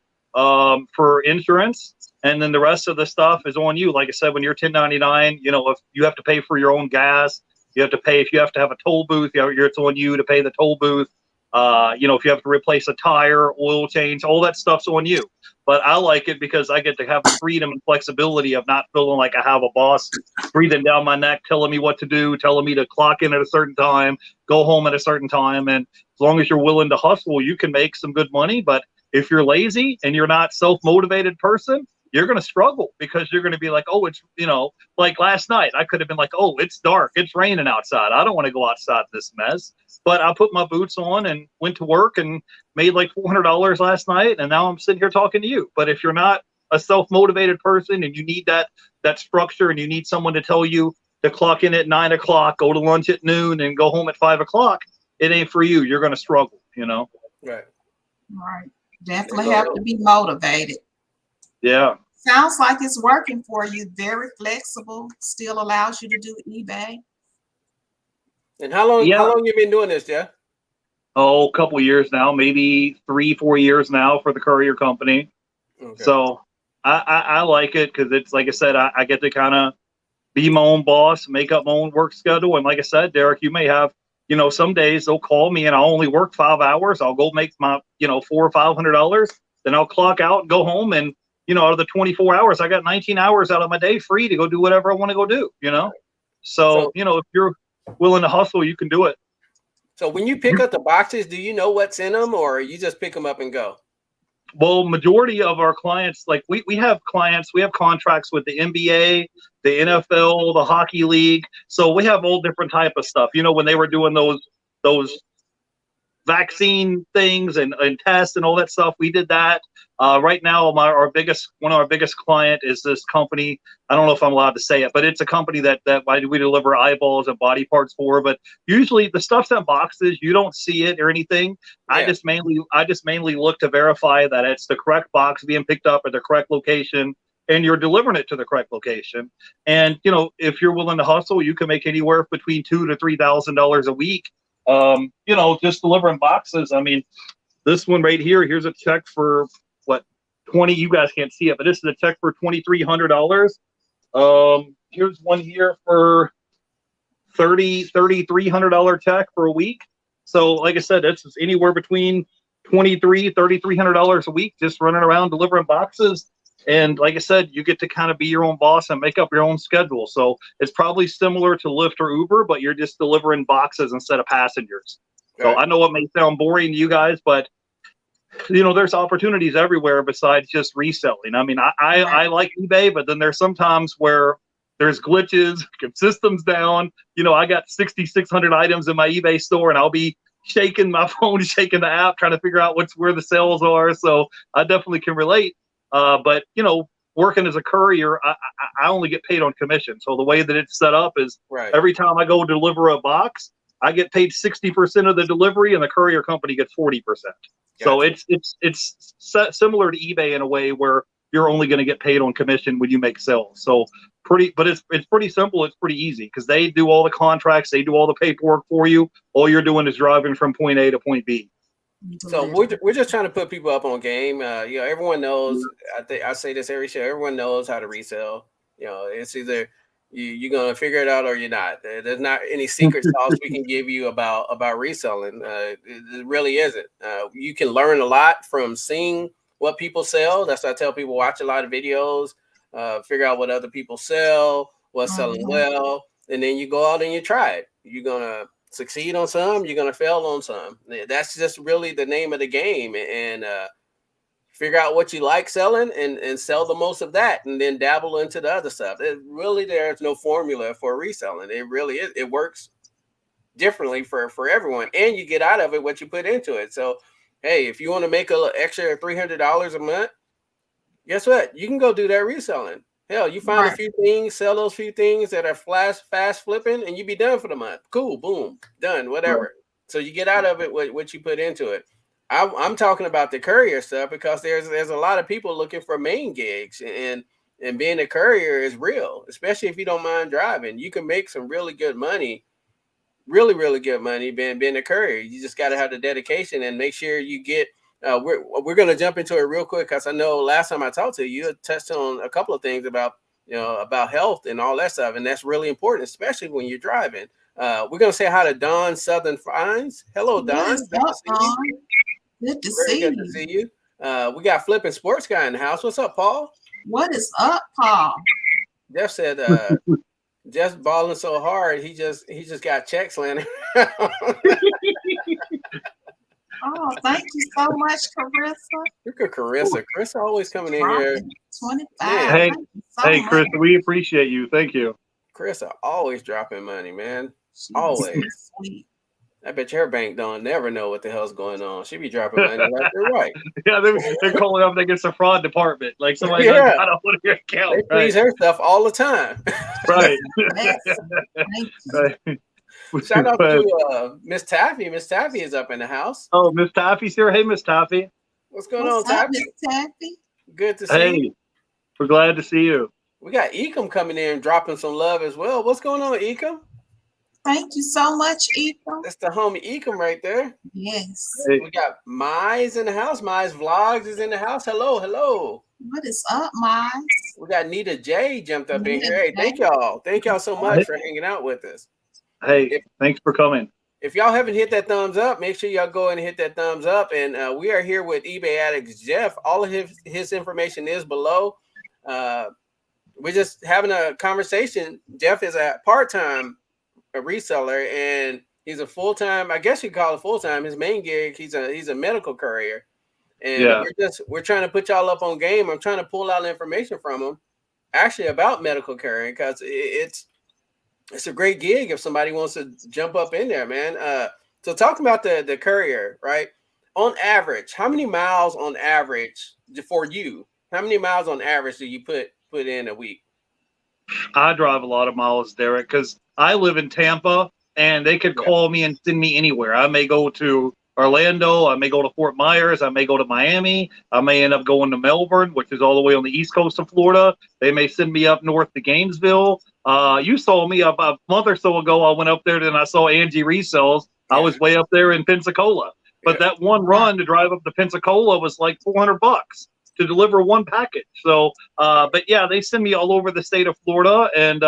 for insurance. And then the rest of the stuff is on you. Like I said, when you're 1099, if you have to pay for your own gas, you have to pay. If you have to have a toll booth, it's on you to pay the toll booth. If you have to replace a tire, oil change, all that stuff's on you. But I like it because I get to have the freedom and flexibility of not feeling like I have a boss breathing down my neck, telling me what to do, telling me to clock in at a certain time, go home at a certain time. And as long as you're willing to hustle, you can make some good money. But if you're lazy and you're not self-motivated person, you're going to struggle because you're going to be like, oh, it's, like last night, I could have been like, oh, it's dark, it's raining outside, I don't want to go outside this mess. But I put my boots on and went to work and made like $400 last night. And now I'm sitting here talking to you. But if you're not a self-motivated person and you need that structure and you need someone to tell you to clock in at 9 o'clock, go to lunch at noon and go home at 5 o'clock, it ain't for you. You're going to struggle, Right. Definitely have to be motivated. Yeah. Sounds like it's working for you. Very flexible. Still allows you to do eBay. And how long you been doing this, Jeff? Oh, a couple of years now, maybe 3-4 years now for the courier company. Okay. So I like it because it's, like I said, I get to kind of be my own boss, make up my own work schedule. And like I said, Derrick, you may have, some days they'll call me and I'll only work 5 hours. I'll go make my, $400 or $500. Then I'll clock out and go home. And, out of the 24 hours, I got 19 hours out of my day free to go do whatever I want to go do, So, if you're willing to hustle, you can do it. So when you pick up the boxes, do you know what's in them or you just pick them up and go? Well, majority of our clients, like we have clients, we have contracts with the NBA, the NFL, the hockey league. So we have all different type of stuff. You know, when they were doing those vaccine things and tests and all that stuff, we did that. Right now, one of our biggest client is this company. I don't know if I'm allowed to say it, but it's a company that we deliver eyeballs and body parts for. But usually the stuff's in boxes. You don't see it or anything. Yeah. I just mainly look to verify that it's the correct box being picked up at the correct location, and you're delivering it to the correct location. And you know, if you're willing to hustle, you can make anywhere between $2,000 to $3,000 a week. You know, just delivering boxes. I mean, this one right here, here's a check for what, 20, you guys can't see it, but this is a check for $2,300. Here's one here for $3,300 check for a week. So like I said, it's anywhere between $3,300 a week, just running around delivering boxes. And like I said, you get to kind of be your own boss and make up your own schedule. So it's probably similar to Lyft or Uber, but you're just delivering boxes instead of passengers. So I know it may sound boring to you guys, but you know, there's opportunities everywhere besides just reselling. I mean, I like eBay, but then there's sometimes where there's glitches, systems down. You know, I got 6,600 items in my eBay store, and I'll be shaking my phone, shaking the app, trying to figure out where the sales are. So I definitely can relate. But you know, working as a courier, I only get paid on commission. So the way that it's set up is every time I go deliver a box, I get paid 60% of the delivery, and the courier company gets 40%. Gotcha. So it's similar to eBay in a way where you're only going to get paid on commission when you make sales. So but it's pretty simple. It's pretty easy because they do all the contracts, they do all the paperwork for you. All you're doing is driving from point A to point B. So we're just trying to put people up on game. You know, everyone knows. I say this every show. Everyone knows how to resell. You know, it's either you're gonna figure it out or you're not. There's not any secret sauce we can give you about reselling. It really isn't. You can learn a lot from seeing what people sell. That's why I tell people, watch a lot of videos, figure out what other people sell, what's selling well, and then you go out and you try it. You're gonna succeed on some, you're going to fail on some. That's just really the name of the game. And figure out what you like selling and sell the most of that, and then dabble into the other stuff. There's no formula for reselling. It really is. It works differently for everyone, and you get out of it what you put into it. So, hey, if you want to make an extra $300 a month, guess what? You can go do that reselling. Hell, you find a few things, sell those few things that are fast flipping, and you be done for the month. Cool, boom, done, whatever. Right. So you get out of it what you put into it. I'm talking about the courier stuff because there's a lot of people looking for main gigs, and being a courier is real, especially if you don't mind driving. You can make some really good money, really, really good money being a courier. You just got to have the dedication and make sure you get. We're going to jump into it real quick because I know last time I talked to you, you touched on a couple of things about health and all that stuff, and that's really important, especially when you're driving. We're going to say hi to Dawn Southern Fines. Hello, Dawn. Good to see you. Good to see you. We got Flipping Sports Guy in the house. What's up, Paul? What is up, Paul? Jeff said Jeff's balling so hard he just got checks landing. Oh, thank you so much, Carissa. Look at Carissa. Carissa always coming in here. 25. Hey, Chris, we appreciate you. Thank you. Carissa always dropping money, man. She's always. Sweet. I bet your bank don't never know what the hell's going on. She be dropping money left and right. Yeah, they're calling up. They get the fraud department. Like somebody got out of your account. They freeze her stuff all the time. Right. Right. Shout out to Miss Taffy. Miss Taffy is up in the house. Oh, Miss Taffy's here. Hey, Miss Taffy. What's going on, Taffy? Miss Taffy? Good to see you. We're glad to see you. We got Ecom coming in, dropping some love as well. What's going on, Ecom? Thank you so much, Ecom. That's the homie Ecom right there. Yes. Hey. We got Mize in the house. Mize Vlogs is in the house. Hello, hello. What is up, Mize? We got Nita J jumped up in here. Hey, thank y'all. Thank y'all so much for hanging out with us. Hey, thanks for coming. If y'all haven't hit that thumbs up, make sure y'all go and hit that thumbs up. And we are here with Ebay Addicts Jeff. All of his information is below. We're just having a conversation. Jeff is a part-time reseller, and he's a full-time, I guess you call it full-time. His main gig, he's a medical courier. And we're trying to put y'all up on game. I'm trying to pull out information from them actually about medical carrying, because it's a great gig if somebody wants to jump up in there, man. So talking about the courier, right? On average, how many miles on average for you? How many miles on average do you put in a week? I drive a lot of miles, Derrick, because I live in Tampa, and they could call me and send me anywhere. I may go to Orlando, I may go to Fort Myers, I may go to Miami, I may end up going to Melbourne, which is all the way on the east coast of Florida. They may send me up north to Gainesville. You saw me about a month or so ago. I went up there and I saw Angie Resells. I was way up there in Pensacola. But that one run to drive up to Pensacola was like $400 to deliver one package. So, but yeah, they send me all over the state of Florida, and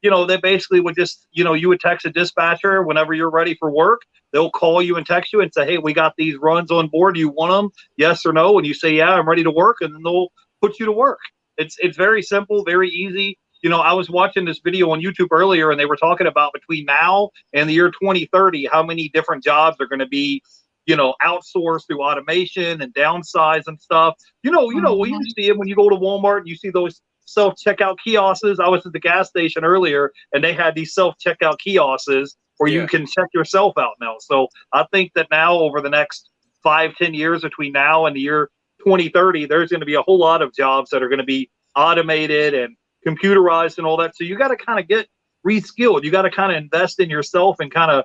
they basically would just, you would text a dispatcher whenever you're ready for work. They'll call you and text you and say, hey, we got these runs on board. Do you want them? Yes or no? And you say, yeah, I'm ready to work. And then they'll put you to work. It's very simple, very easy. I was watching this video on YouTube earlier, and they were talking about between now and the year 2030, how many different jobs are going to be, outsourced through automation and downsize and stuff. Well, you see it when you go to Walmart and you see those self-checkout kiosks. I was at the gas station earlier, and they had these self-checkout kiosks where you can check yourself out now. So I think that now over the next 5-10 years, between now and the year 2030, there's going to be a whole lot of jobs that are going to be automated and computerized and all that. So you got to kind of get reskilled. You got to kind of invest in yourself and kind of,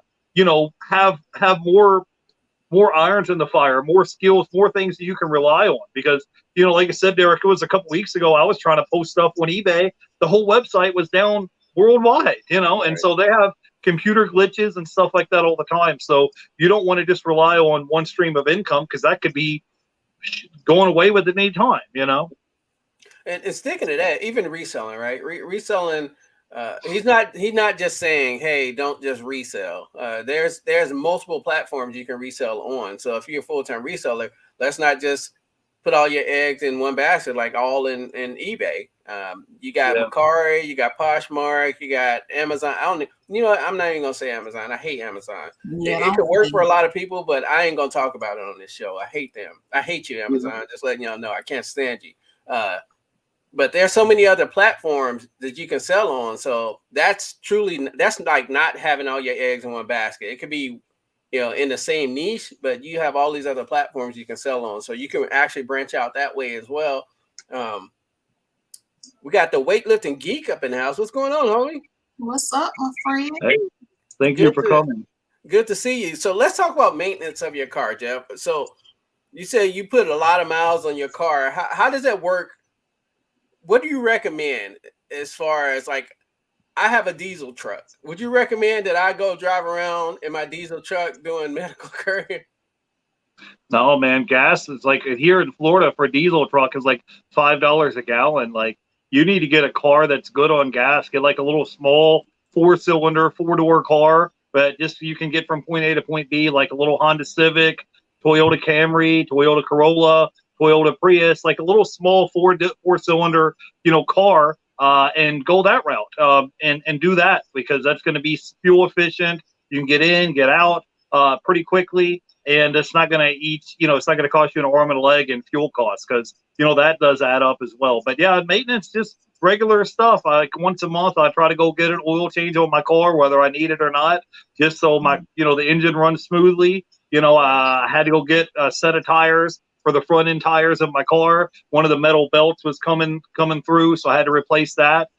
have more irons in the fire, more skills, more things that you can rely on. Because, like I said, Derrick, it was a couple weeks ago, I was trying to post stuff on eBay. The whole website was down worldwide, and so they have computer glitches and stuff like that all the time. So you don't want to just rely on one stream of income, because that could be going away with it any time, And sticking to that, even reselling, right? Reselling, he's not just saying, hey, don't just resell. There's multiple platforms you can resell on. So if you're a full-time reseller, let's not just put all your eggs in one basket, like all in eBay. You got Mercari, you got Poshmark, you got Amazon. I'm not even gonna say Amazon. I hate Amazon. It could work for a lot of people, but I ain't gonna talk about it on this show. I hate them. I hate you, Amazon. Just letting y'all know, I can't stand you. But there's so many other platforms that you can sell on. So that's like not having all your eggs in one basket. It could be, in the same niche, but you have all these other platforms you can sell on. So you can actually branch out that way as well. We got the weightlifting geek up in the house. What's going on, homie? What's up, my friend? Hey, thank you for coming. Good to see you. So let's talk about maintenance of your car, Jeff. So you say you put a lot of miles on your car. How does that work? What do you recommend as far as, like, I have a diesel truck. Would you recommend that I go drive around in my diesel truck doing medical courier? No, man. Gas is like here in Florida for a diesel truck is like $5 a gallon. Like, you need to get a car that's good on gas. Get like a little small 4-cylinder, 4-door car, but just you can get from point A to point B, like a little Honda Civic, Toyota Camry, Toyota Corolla, Toyota Prius, like a little small 4-cylinder, car, and go that route, and do that, because that's going to be fuel efficient. You can get in, get out, pretty quickly, and it's not going to eat, it's not going to cost you an arm and a leg in fuel costs, because, that does add up as well. But yeah, maintenance, just regular stuff. Like once a month, I try to go get an oil change on my car, whether I need it or not, just so my, the engine runs smoothly. I had to go get a set of tires for the front end tires of my car. One of the metal belts was coming through, so I had to replace that.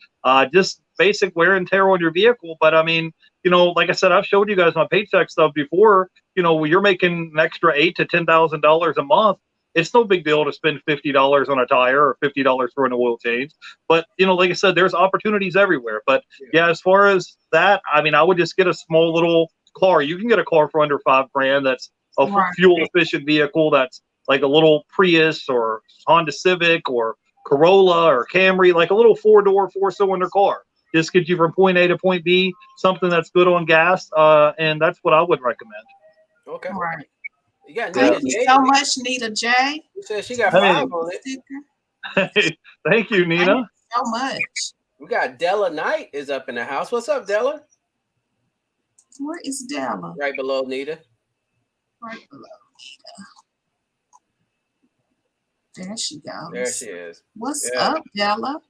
Just basic wear and tear on your vehicle. But I mean, like I said, I've showed you guys my paycheck stuff before. When you're making an extra $8,000 to $10,000 a month, it's no big deal to spend $50 on a tire or $50 for an oil change. But like I said, there's opportunities everywhere. But yeah, as far as that, I mean, I would just get a small little car. You can get a car for under $5,000 that's a fuel efficient vehicle, that's like a little Prius or Honda Civic or Corolla or Camry, like a little 4-door, 4-cylinder car. Just gets you from point A to point B, something that's good on gas, and that's what I would recommend. Okay. Right. You got Thank you so much, Nita J. You said she got 5 on it. Hey, thank you, Nina. Thank you so much. We got Della Knight is up in the house. What's up, Della? Where is Della? Right below Nita. Right below Nita. There she goes. There she is. What's up, Della?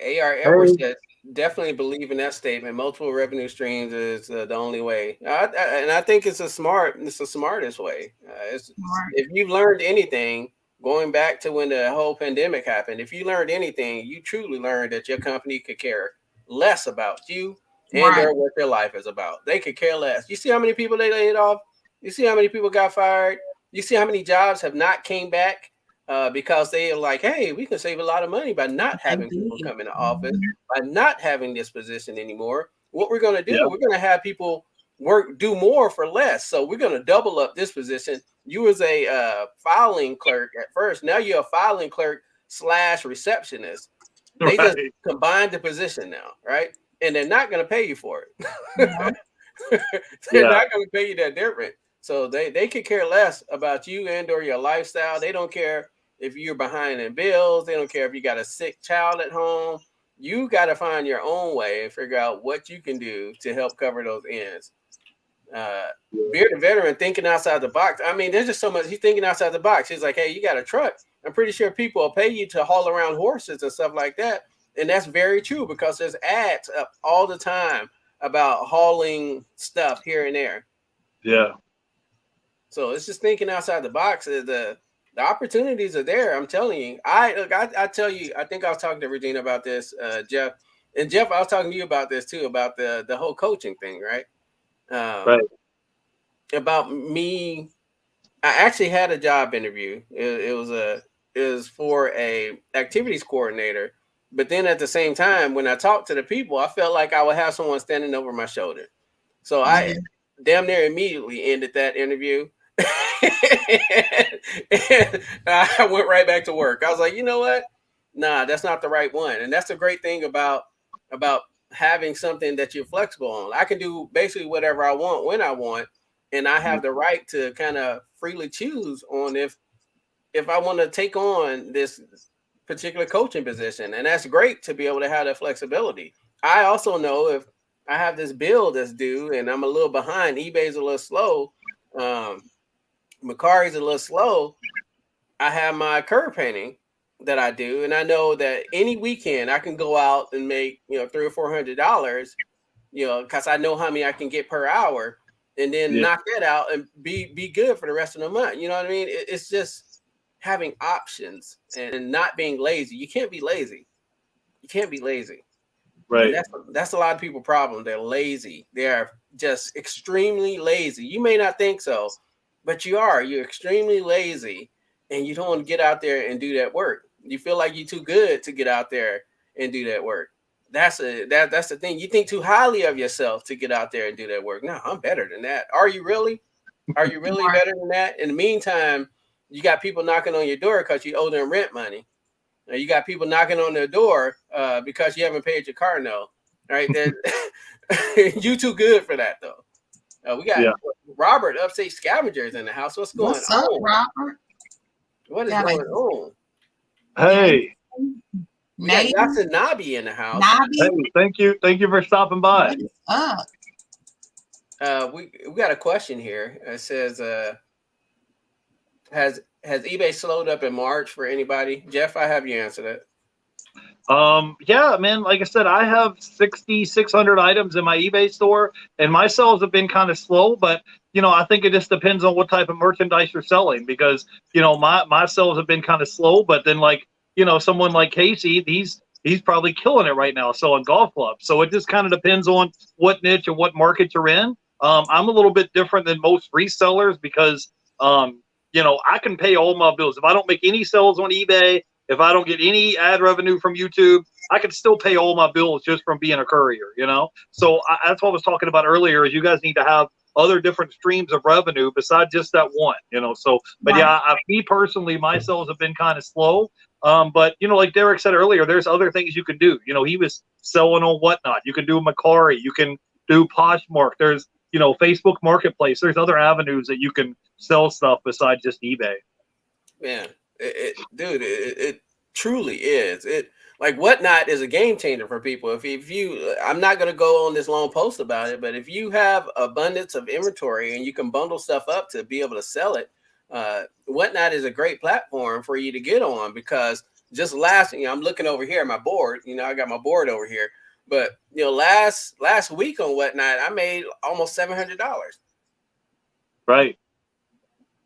A.R. Edwards says, definitely believe in that statement. Multiple revenue streams is the only way. And I think it's the smartest way. If you've learned anything, going back to when the whole pandemic happened, if you learned anything, you truly learned that your company could care less about you and or what their life is about. They could care less. You see how many people they laid off? You see how many people got fired? You see how many jobs have not came back? Because they are like, hey, we can save a lot of money by not having people come into office, by not having this position anymore. What we're going to do, we're going to have people do more for less. So we're going to double up this position. You was a filing clerk at first. Now you're a filing clerk / receptionist. They just combined the position now, right? And they're not going to pay you for it. They're not going to pay you that different. So they could care less about you and or your lifestyle. They don't care if you're behind in bills. They don't care if you got a sick child at home. You got to find your own way and figure out what you can do to help cover those ends. Bearded Veteran thinking outside the box. I mean, there's just so much. He's thinking outside the box. He's like, hey, you got a truck. I'm pretty sure people will pay you to haul around horses and stuff like that. And that's very true because there's ads up all the time about hauling stuff here and there. Yeah. So it's just thinking outside the box. The opportunities are there. I'm telling you. I tell you, I think I was talking to Regina about this, Jeff. And Jeff, I was talking to you about this too, about the whole coaching thing, right? About me. I actually had a job interview. It was for a activities coordinator. But then at the same time, when I talked to the people, I felt like I would have someone standing over my shoulder. So I damn near immediately ended that interview. And I went right back to work. I was like, you know what? Nah, that's not the right one. And that's the great thing about having something that you're flexible on. I can do basically whatever I want when I want, and I have the right to kind of freely choose on if I want to take on this particular coaching position. And that's great to be able to have that flexibility. I also know if I have this bill that's due and I'm a little behind, eBay's a little slow, Macari's a little slow, I have my curb painting that I do, and I know that any weekend I can go out and make $300 or $400, because I know how many I can get per hour, and then knock that out and be good for the rest of the month. You know what I mean? It's just having options and not being lazy. You can't be lazy. You can't be lazy. Right. And that's a lot of people's problem. They're lazy. They're just extremely lazy. You may not think so, but you are. You're extremely lazy, and you don't want to get out there and do that work. You feel like you're too good to get out there and do that work. That's the thing. You think too highly of yourself to get out there and do that work. No, I'm better than that. Are you really? Are you really better than that? In the meantime, you got people knocking on your door because you owe them rent money. You got people knocking on their door because you haven't paid your car note. Right? You too good for that, though. We got Robert, Upstate Scavengers in the house. What's going on? What's up, Robert? What is going on? Hey. We got Dr. Nabi in the house. Hey, thank you for stopping by. What is up? We got a question here. It says, has eBay slowed up in March for anybody? Jeff, I have you answer that. Yeah, man, like I said, I have 6,600 items in my eBay store, and my sales have been kind of slow, but I think it just depends on what type of merchandise you're selling, because my sales have been kind of slow, but then someone like Casey, he's probably killing it right now selling golf clubs. So it just kind of depends on what niche and what market you're in. I'm a little bit different than most resellers because I can pay all my bills. If I don't make any sales on eBay, if I don't get any ad revenue from YouTube, I can still pay all my bills just from being a courier, So that's what I was talking about earlier, is you guys need to have other different streams of revenue besides just that one, So, but yeah, me personally, my sales have been kind of slow. But like Derrick said earlier, there's other things you can do. He was selling on Whatnot. You can do Macari. You can do Poshmark. There's, Facebook Marketplace. There's other avenues that you can sell stuff besides just eBay. Man, it truly is. Like Whatnot is a game changer for people. If you, I'm not going to go on this long post about it, but if you have abundance of inventory and you can bundle stuff up to be able to sell it, Whatnot is a great platform for you to get on, because just I'm looking over here at my board. I got my board over here, but last week on Whatnot, I made almost $700. Right.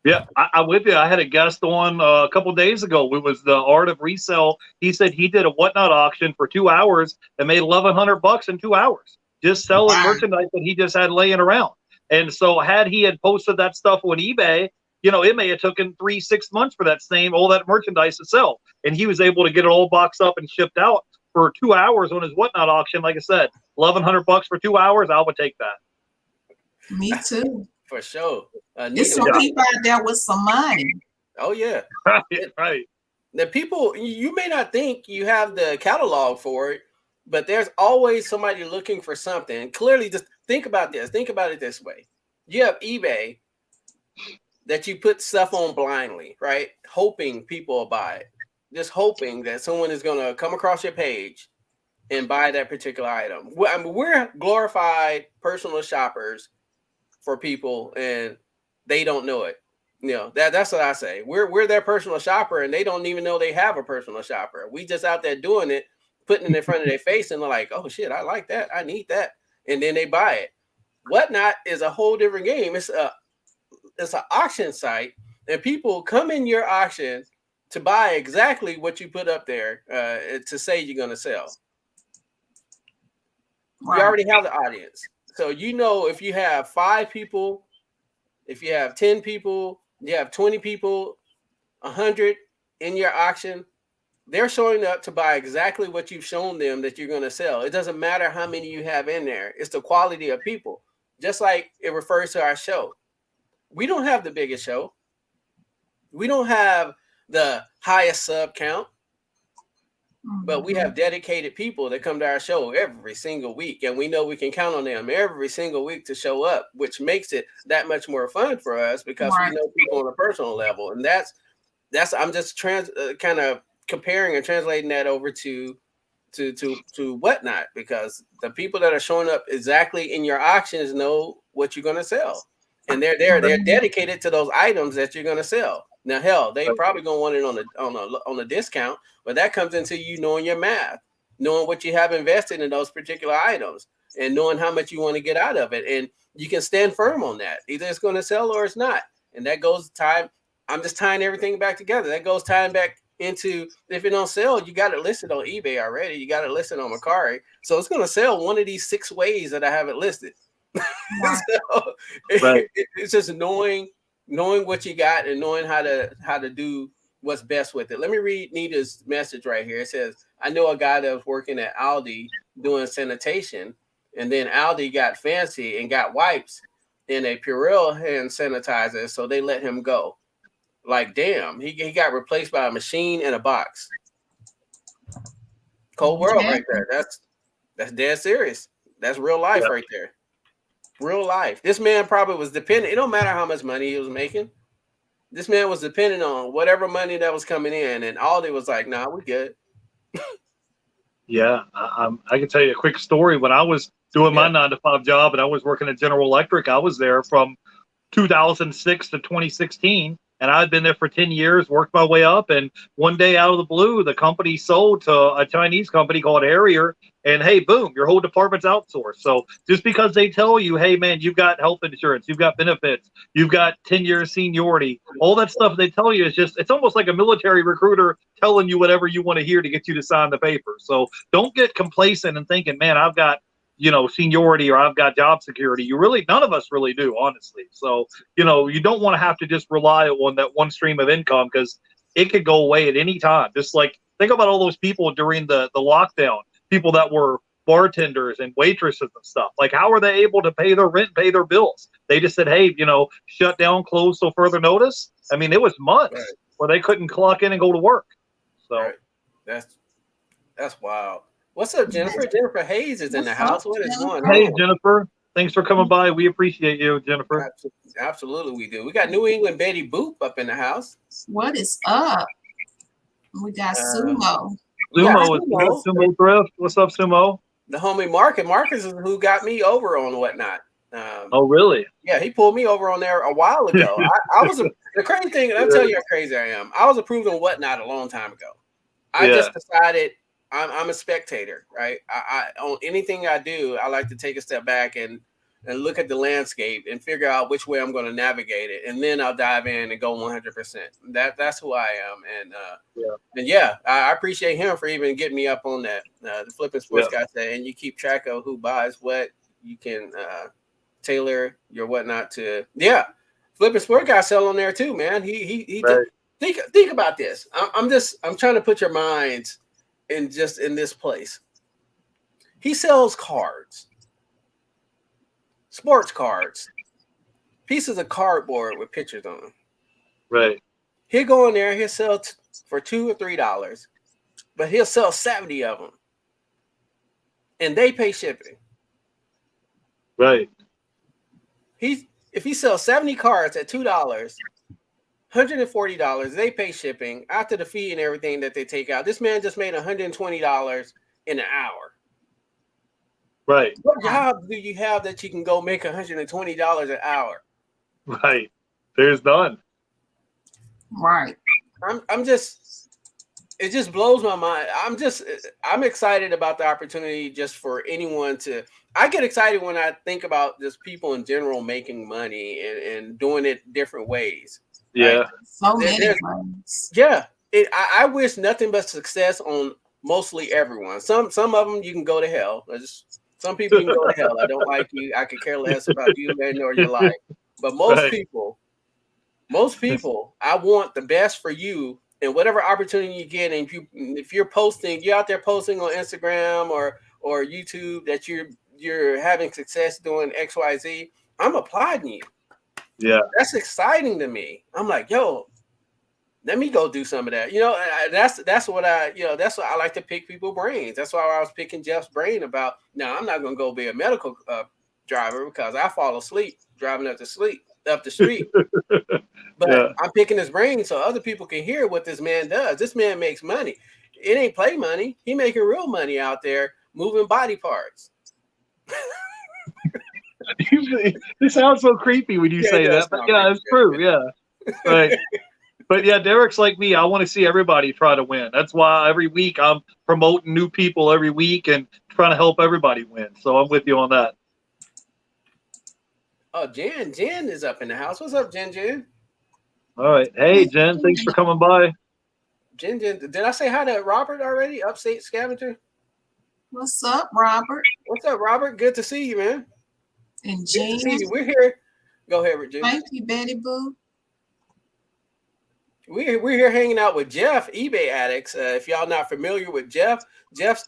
Yeah, I'm with you. I had a guest on a couple days ago. It was the art of resale. He said he did a Whatnot auction for 2 hours and made $1,100 in 2 hours, just selling merchandise that he just had laying around. And so had he had posted that stuff on eBay, it may have taken 3-6 months for all that merchandise to sell. And he was able to get it all boxed up and shipped out for 2 hours on his Whatnot auction. Like I said, $1,100 for 2 hours. I would take that. Me too. For sure. There's some people out there with some money. Oh, yeah. Right. The people, you may not think you have the catalog for it, but there's always somebody looking for something. Clearly, just think about this. Think about it this way. You have eBay that you put stuff on blindly, right? Hoping people will buy it. Just hoping that someone is going to come across your page and buy that particular item. We're glorified personal shoppers for people, and they don't know it. That's what I say. We're their personal shopper, and they don't even know they have a personal shopper. We just out there doing it, putting it in front of their face, and they're like, oh shit, I like that, I need that, and then they buy it. Whatnot is a whole different game. It's an auction site, and people come in your auction to buy exactly what you put up there to say you're going to sell. Right. You already have the audience. So if you have 5 people, if you have 10 people, you have 20 people, 100 in your auction, they're showing up to buy exactly what you've shown them that you're going to sell. It doesn't matter how many you have in there. It's the quality of people. Just like it refers to our show. We don't have the biggest show. We don't have the highest sub count. But we have dedicated people that come to our show every single week, and we know we can count on them every single week to show up, which makes it that much more fun for us, because we know people on a personal level. And that's I'm just kind of comparing and translating that over to Whatnot, because the people that are showing up exactly in your auctions know what you're going to sell, and they're dedicated to those items that you're going to sell. Now, hell, they probably gonna want it on a discount, but that comes into you knowing your math, knowing what you have invested in those particular items, and knowing how much you want to get out of it, and you can stand firm on that. Either it's going to sell or it's not, and that goes time. I'm just tying everything back together. That goes tying back into, if it don't sell, you got it listed on eBay already. You got it listed on Mercari, so it's going to sell one of these 6 ways that I have it listed. So it's just knowing what you got and knowing how to do what's best with it. Let me read Nita's message right here. It says, I know a guy that was working at Aldi doing sanitation, and then Aldi got fancy and got wipes and a Purell hand sanitizer, so they let him go. Like, damn, he got replaced by a machine and a box. Cold world right there. That's dead serious. That's real life right there. Real life. This man probably was dependent. It don't matter how much money he was making. This man was dependent on whatever money that was coming in, and Aldi was like, "Nah, we good." Yeah, I can tell you a quick story. When I was doing my 9-to-5 job and I was working at General Electric, I was there from 2006 to 2016. And I'd been there for 10 years, worked my way up. And one day out of the blue, the company sold to a Chinese company called Harrier. And hey, boom, your whole department's outsourced. So just because they tell you, hey, man, you've got health insurance, you've got benefits, you've got 10 years seniority, all that stuff they tell you is just, it's almost like a military recruiter telling you whatever you want to hear to get you to sign the paper. So don't get complacent and thinking, man, I've got seniority or I've got job security. None of us really do, honestly. So, you don't want to have to just rely on that one stream of income, because it could go away at any time. Just like, think about all those people during the lockdown, people that were bartenders and waitresses and stuff. Like, how are they able to pay their rent, pay their bills? They just said, hey, shut down, close till further notice. I mean, it was months where they couldn't clock in and go to work. So that's wild. What's up, Jennifer? Jennifer Hayes is in the house. What is going on? Hey, Jennifer. Thanks for coming by. We appreciate you, Jennifer. Absolutely, we do. We got New England Betty Boop up in the house. What is up? We got Sumo. Sumo Thrift. What's up, Sumo? The homie Marcus is who got me over on Whatnot. Oh, really? Yeah, he pulled me over on there a while ago. The crazy thing, and I'll tell you how crazy I am. I was approved on Whatnot a long time ago. I just decided I'm a spectator, right? I on anything I do, I like to take a step back and look at the landscape and figure out which way I'm going to navigate it, and then I'll dive in and go 100%. That's who I am, and I appreciate him for even getting me up on that. The Flipping Sports guy said, and you keep track of who buys what. You can tailor your Whatnot to Flipping Sports guy sell on there too, man. He think about this. I'm trying to put your minds in this place. He sells cards. Sports cards, pieces of cardboard with pictures on them. Right. He'll go in there, he'll sell for $2 or $3, but he'll sell 70 of them. And they pay shipping. Right. If he sells 70 cards at $2, $140, they pay shipping after the fee and everything that they take out. This man just made $120 in an hour. Right. What job do you have that you can go make $120 an hour? Right. There's none. Right. It just blows my mind. I'm excited about the opportunity just for anyone to. I get excited when I think about just people in general making money and doing it different ways. Yeah. Right? So many ways. Yeah. I wish nothing but success on mostly everyone. Some of them you can go to hell. Some people you can go to hell. I don't like you. I could care less about you, man, nor your life. But most people, I want the best for you. And whatever opportunity you get, and if you're out there posting on Instagram or YouTube that you're having success doing XYZ, I'm applauding you. Yeah, that's exciting to me. I'm like, yo, let me go do some of that. That's what I like to pick people's brains. That's why I was picking Jeff's brain about. Now I'm not gonna go be a medical driver because I fall asleep driving up the street. But I'm picking his brain so other people can hear what this man does. This man makes money. It ain't play money. He making real money out there moving body parts. It sounds so creepy when you say that, but it's true. Yeah, right. But yeah, Derrick's like me. I want to see everybody try to win. That's why every week I'm promoting new people every week and trying to help everybody win. So I'm with you on that. Oh, Jen is up in the house. What's up, Jen? All right. Hey, Jen, thanks for coming by. Jen, did I say hi to Robert already? Upstate Scavenger. What's up, Robert? What's up, Robert? Good to see you, man. And Jen. Good to see you. We're here. Go ahead, Jen. Thank you, Betty Boo. We're here hanging out with Jeff, Ebay Addicts. If y'all not familiar with Jeff's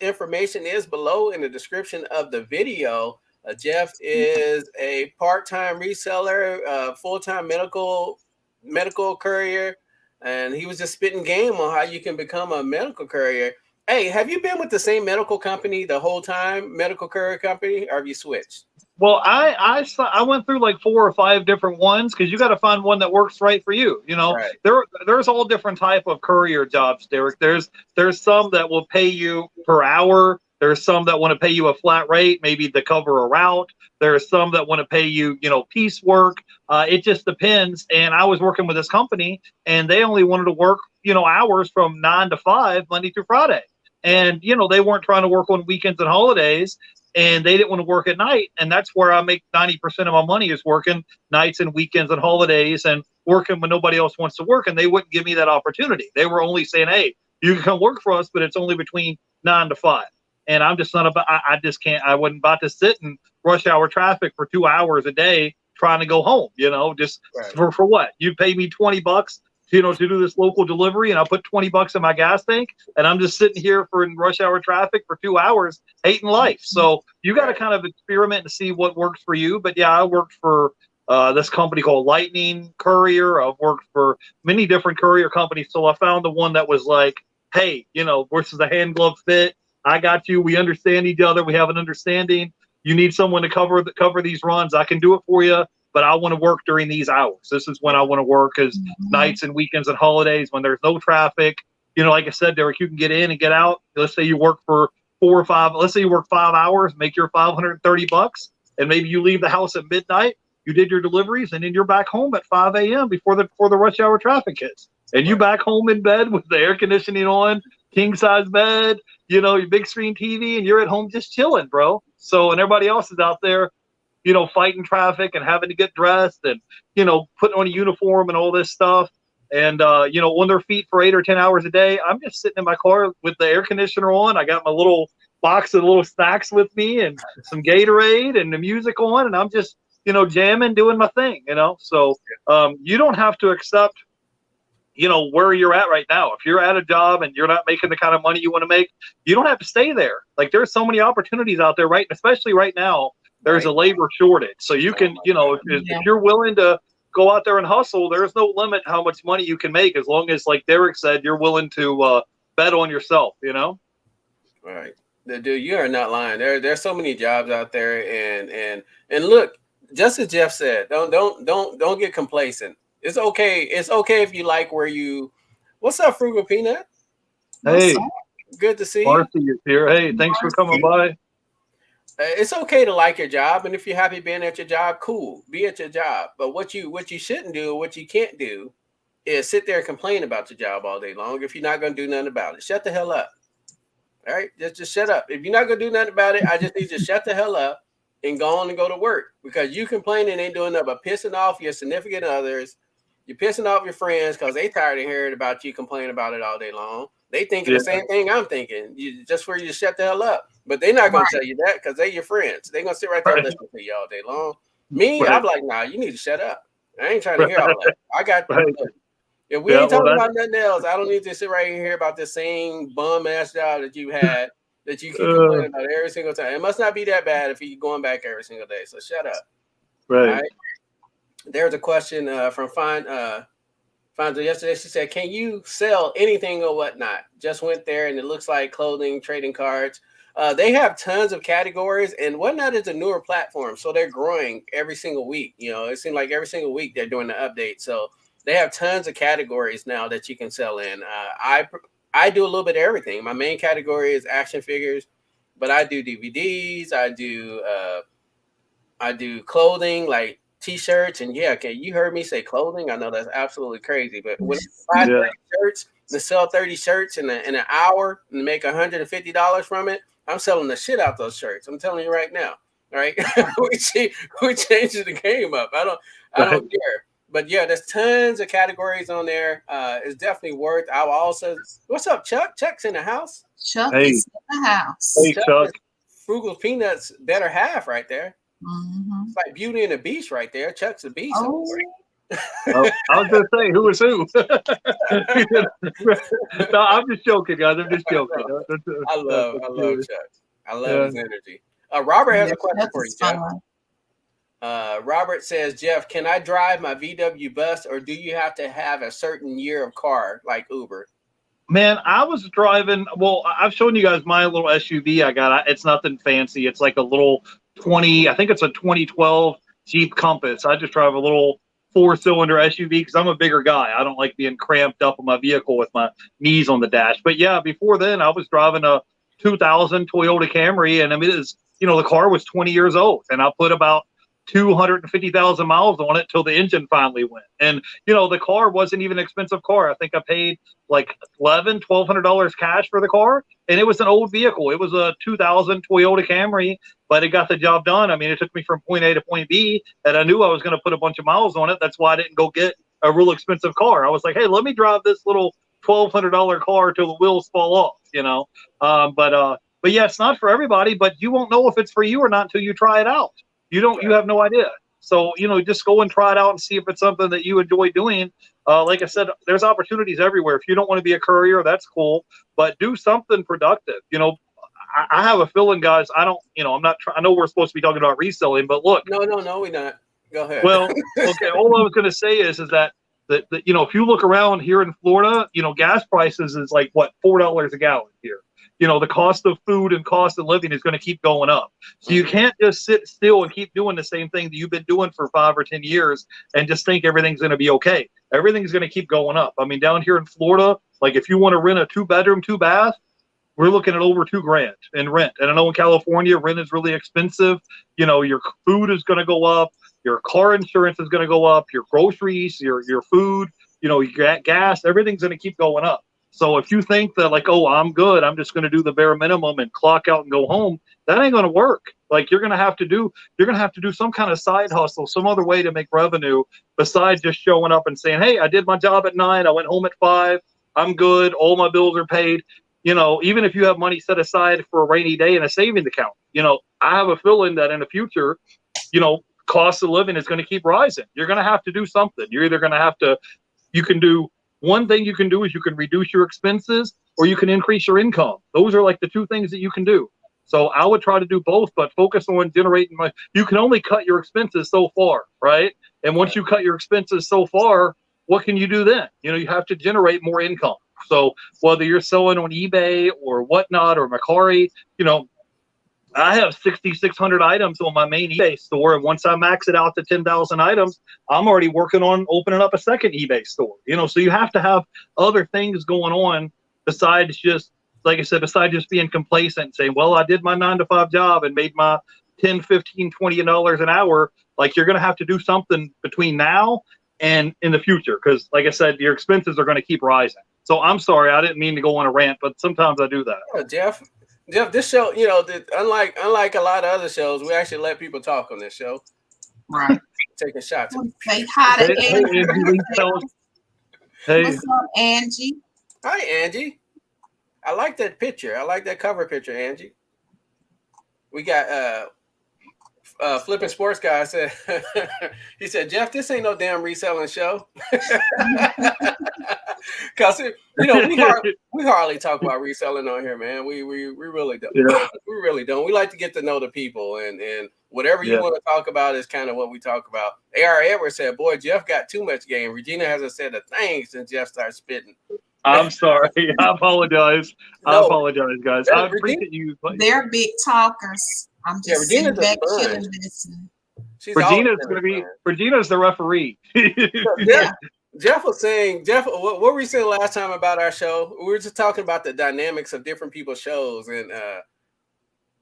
information is below in the description of the video. Jeff is a part-time reseller, full-time medical courier, and he was just spitting game on how you can become a medical courier. Hey, have you been with the same medical company the whole time, medical courier company, or have you switched? Well, I went through like 4 or 5 different ones because you got to find one that works right for you. Right. There's all different type of courier jobs, Derrick. There's some that will pay you per hour. There's some that want to pay you a flat rate, maybe to cover a route. There's some that want to pay you, piecework. It just depends. And I was working with this company, and they only wanted to work, hours from 9 to 5, Monday through Friday. And, they weren't trying to work on weekends and holidays, and they didn't want to work at night. And that's where I make 90% of my money is working nights and weekends and holidays and working when nobody else wants to work. And they wouldn't give me that opportunity. They were only saying, hey, you can come work for us, but it's only between 9 to 5. And I'm just not about, I just can't, I wasn't about to sit in rush hour traffic for 2 hours a day trying to go home, just right. for what? You pay me $20, to do this local delivery, and I'll put $20 in my gas tank, and I'm just sitting here in rush hour traffic for 2 hours, hating life. So you got to kind of experiment and see what works for you. But yeah, I worked for this company called Lightning Courier. I've worked for many different courier companies. So I found the one that was like, hey, this is a hand glove fit. I got you. We understand each other. We have an understanding. You need someone to cover these runs. I can do it for you, but I want to work during these hours. This is when I want to work, because nights and weekends and holidays when there's no traffic, like I said, Derrick, you can get in and get out. Let's say you work for 4 or 5. Let's say you work 5 hours, make your $530, and maybe you leave the house at midnight. you did your deliveries, and then you're back home at 5 a.m. before the rush hour traffic hits. And you back home in bed with the air conditioning on, king size bed, your big screen TV, and you're at home just chilling, bro. So, and everybody else is out there, fighting traffic and having to get dressed and, putting on a uniform and all this stuff. And, on their feet for 8 or 10 hours a day. I'm just sitting in my car with the air conditioner on. I got my little box of little snacks with me and some Gatorade and the music on. And I'm just, jamming, doing my thing, So you don't have to accept, where you're at right now. If you're at a job and you're not making the kind of money you want to make, you don't have to stay there. Like there's so many opportunities out there, right? Especially right now, there's a labor shortage. So you can, if you're willing to go out there and hustle, there's no limit how much money you can make as long as, like Derrick said, you're willing to bet on yourself, Right. Dude, you are not lying. There's so many jobs out there, and look, just as Jeff said, don't get complacent. It's okay. It's okay if you like where you. What's up, Frugal Peanut? Hey, good to see you. Marcy is here. Hey, thanks for coming by. It's okay to like your job, and if you're happy being at your job, cool, be at your job. But what you shouldn't do, what you can't do, is sit there and complain about your job all day long if you're not going to do nothing about it. Shut the hell up. All right, just shut up. If you're not going to do nothing about it, I just need you to shut the hell up and go on and go to work, because you complaining ain't doing nothing but pissing off your significant others. You're pissing off your friends because they tired of hearing about you complaining about it all day long. They thinking the same thing I'm thinking. Just for you to shut the hell up. But they're not going to tell you that because they're your friends. They're going to sit right there and listen to you all day long. Me, I'm like, nah, you need to shut up. I ain't trying to hear all that. I got if we ain't talking about nothing else, I don't need to sit right here and hear about the same bum-ass job that you had that you keep complaining about every single time. It must not be that bad if you're going back every single day. So shut up. Right. There's a question from Fonda yesterday. She said, can you sell anything or whatnot? Just went there and it looks like clothing, trading cards. They have tons of categories, and Whatnot is a newer platform. So they're growing every single week. It seems like every single week they're doing the update. So they have tons of categories now that you can sell in. I do a little bit of everything. My main category is action figures, but I do DVDs. I do clothing, like T-shirts, and okay, you heard me say clothing. I know that's absolutely crazy, but when I buy 30 shirts and sell 30 shirts in an hour and make $150 from it, I'm selling the shit out those shirts. I'm telling you right now. All right, we changed the game up. I don't care. But yeah, there's tons of categories on there. It's definitely worth. I will also. What's up, Chuck? Chuck's in the house. Chuck is in the house. Hey, Chuck. Frugal Peanut's better half right there. Mm-hmm. It's like Beauty and the Beast right there. Chuck's the Beast. Oh. I was going to say, who is who? No, I'm just joking, guys. I'm just joking. I love Chuck. I love his energy. Robert has a question for you, Jeff. Robert says, Jeff, can I drive my VW bus, or do you have to have a certain year of car like Uber? Man, I was driving. Well, I've shown you guys my little SUV I got. It's nothing fancy. It's like a little 2012 Jeep Compass. I just drive a little 4-cylinder SUV because I'm a bigger guy. I don't like being cramped up in my vehicle with my knees on the dash. But yeah, before then, I was driving a 2000 Toyota Camry, and I mean, the car was 20 years old, and I put about 250,000 miles on it till the engine finally went. And the car wasn't even an expensive car. I think I paid like $1,200 cash for the car, and it was an old vehicle. It was a 2000 Toyota Camry, but it got the job done. I mean, it took me from point A to point B, and I knew I was going to put a bunch of miles on it. That's why I didn't go get a real expensive car. I was like, hey, let me drive this little $1,200 car till the wheels fall off, But yeah, it's not for everybody, but you won't know if it's for you or not until you try it out. You have no idea. So, just go and try it out and see if it's something that you enjoy doing. Like I said, there's opportunities everywhere. If you don't want to be a courier, that's cool, but do something productive. I have a feeling, guys, I know we're supposed to be talking about reselling, but look. No, we're not. Go ahead. Well, okay. All I was going to say is that if you look around here in Florida, gas prices is like $4 a gallon here. The cost of food and cost of living is going to keep going up. So you can't just sit still and keep doing the same thing that you've been doing for 5 or 10 years and just think everything's going to be okay. Everything's going to keep going up. I mean, down here in Florida, like if you want to rent a 2-bedroom, 2-bath, we're looking at over $2,000 in rent. And I know in California, rent is really expensive. You know, your food is going to go up, your car insurance is going to go up, your groceries, your food, you know, your gas, everything's going to keep going up. So if you think that like, oh, I'm good, I'm just going to do the bare minimum and clock out and go home, that ain't going to work. Like you're going to have to do some kind of side hustle, some other way to make revenue besides just showing up and saying, hey, I did my job at 9, I went home at 5, I'm good, all my bills are paid. You know, even if you have money set aside for a rainy day in a savings account, you know, I have a feeling that in the future, you know, cost of living is going to keep rising. You're going to have to do something. You're either going to have to, one thing you can do is you can reduce your expenses or you can increase your income. Those are like the two things that you can do. So I would try to do both, but focus on generating you can only cut your expenses so far, right? And once you cut your expenses so far, what can you do then? You know, you have to generate more income. So whether you're selling on eBay or whatnot or Mercari, you know, I have 6,600 items on my main eBay store. And once I max it out to 10,000 items, I'm already working on opening up a second eBay store. You know, so you have to have other things going on besides just, like I said, besides just being complacent and saying, well, I did my 9-to-5 job and made my $10, $15, $20 an hour. Like you're going to have to do something between now and in the future. Because like I said, your expenses are going to keep rising. So I'm sorry, I didn't mean to go on a rant, but sometimes I do that. Yeah, Jeff, this show, you know, unlike a lot of other shows, we actually let people talk on this show. Right. Taking shots. Say hi to Angie. Hey. What's up, Angie? Hi, Angie. I like that picture. I like that cover picture, Angie. We got Flipping Sports Guy said, he said, Jeff, this ain't no damn reselling show. Because, you know, we hardly talk about reselling on here, man. We really don't. Yeah. We really don't. We like to get to know the people, and whatever you want to talk about is kind of what we talk about. A.R. Edwards said, boy, Jeff got too much game. Regina hasn't said a thing since Jeff started spitting. I'm sorry. I apologize. I apologize, guys. I appreciate you. They're big talkers. I'm just sitting back chilling, listening. Regina's the referee. Yeah. Jeff was saying, what were we saying last time about our show? We were just talking about the dynamics of different people's shows and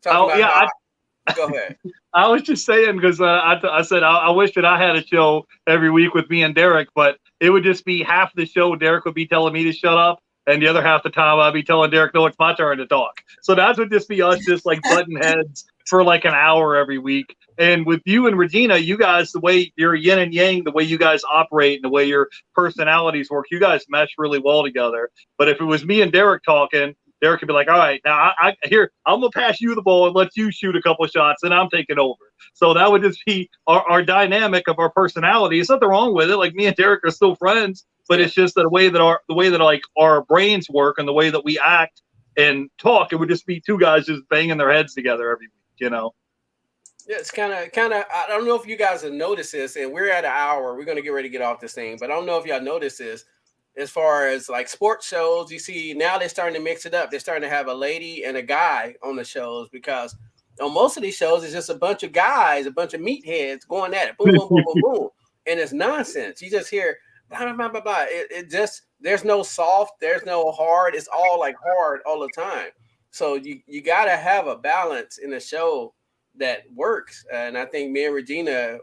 go ahead. I was just saying because I said I wish that I had a show every week with me and Derrick, but it would just be half the show Derrick would be telling me to shut up, and the other half the time I'd be telling Derrick, no, it's my turn to talk. So that would just be us just like butting heads for like an hour every week. And with you and Regina, you guys, the way you're yin and yang, the way you guys operate and the way your personalities work, you guys mesh really well together. But if it was me and Derrick talking, Derrick could be like, all right, now I'm going to pass you the ball and let you shoot a couple of shots and I'm taking over. So that would just be our dynamic of our personality. There's nothing wrong with it. Like me and Derrick are still friends, but it's just that the way that our brains work and the way that we act and talk, it would just be two guys just banging their heads together every week, you know? Yeah, it's kind of. I don't know if you guys have noticed this, and we're at an hour. We're gonna get ready to get off this thing, but I don't know if y'all noticed this. As far as like sports shows, you see now they're starting to mix it up. They're starting to have a lady and a guy on the shows because on most of these shows it's just a bunch of guys, a bunch of meatheads going at it, boom, boom, boom, boom, boom, and it's nonsense. You just hear blah blah blah blah blah. It just there's no soft, there's no hard. It's all like hard all the time. So you gotta have a balance in the show that works, and I think me and Regina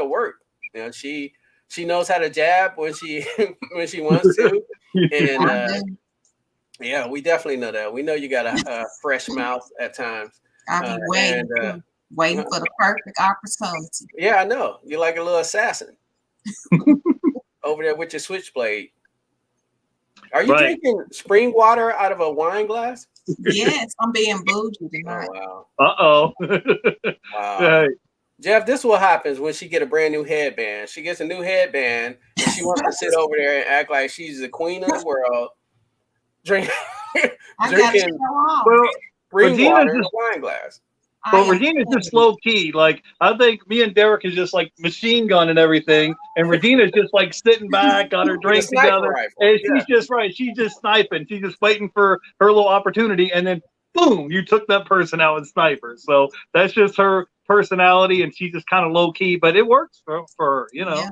work. You know, she knows how to jab when she wants to, and yeah, we definitely know that. We know you got a fresh mouth at times. I'll be waiting for the perfect opportunity. Yeah, I know you're like a little assassin over there with your switchblade. Are you drinking spring water out of a wine glass? Yes, I'm being bougie tonight. Oh, wow. Wow. Hey. Jeff, this is what happens when she get a brand new headband. She gets a new headband and she wants to sit over there and act like she's the queen of the world. Drinking spring water in a wine glass. But Regina's just low key. Like I think me and Derrick is just like machine gun and everything, and Regina's just like sitting back, got her drink together, and she's just She's just sniping. She's just waiting for her little opportunity, and then boom, you took that person out with sniper. So that's just her personality, and she's just kind of low key, but it works for her, you know.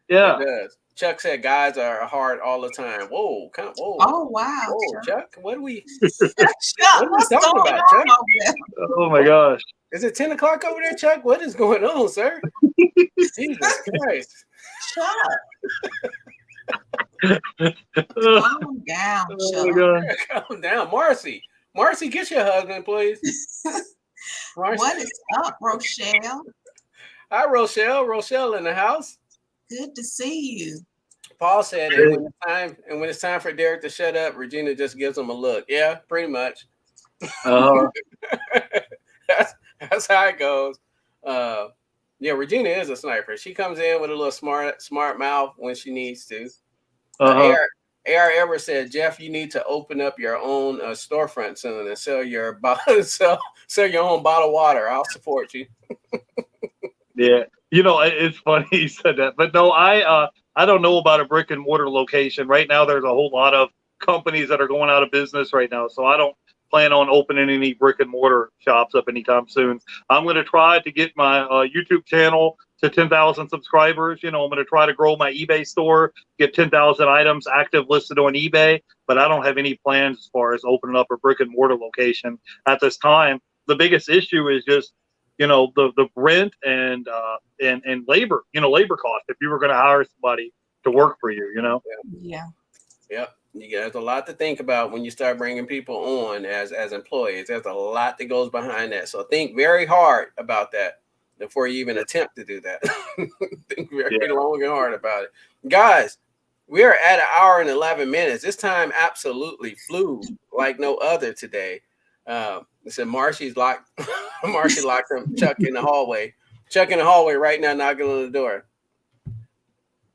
Yeah. It does. Chuck said guys are hard all the time. Whoa, whoa. Oh wow, whoa, Chuck. What are we Chuck, what's talking going about, on Chuck? over there? Oh my gosh. Is it 10 o'clock over there, Chuck? What is going on, sir? Jesus Christ. Chuck. Oh Calm down, my Chuck. God. Calm down. Marcy, get your husband, please. What is up, Rochelle? Hi, Rochelle in the house. Good to see you. Paul said, and when it's time for Derrick to shut up, Regina just gives him a look. Yeah, pretty much. That's how it goes. Yeah, Regina is a sniper. She comes in with a little smart mouth when she needs to. AR ever said, Jeff, you need to open up your own storefront soon and sell your sell your own bottled water. I'll support you. Yeah, it's funny he said that, but no, I don't know about a brick and mortar location right now. There's a whole lot of companies that are going out of business right now, so I don't plan on opening any brick and mortar shops up anytime soon. I'm going to try to get my YouTube channel to 10,000 subscribers. I'm going to try to grow my eBay store, get 10,000 items active listed on eBay, but I don't have any plans as far as opening up a brick and mortar location at this time. The biggest issue is just, the rent and labor, labor cost. If you were going to hire somebody to work for you, Yeah. Yep. There's a lot to think about when you start bringing people on as employees. There's a lot that goes behind that. So think very hard about that before you even attempt to do that. Think very long and hard about it. Guys, we are at 1 hour and 11 minutes. This time absolutely flew like no other today. Said Marcy locked him, Chuck in the hallway. Chuck in the hallway right now, knocking on the door.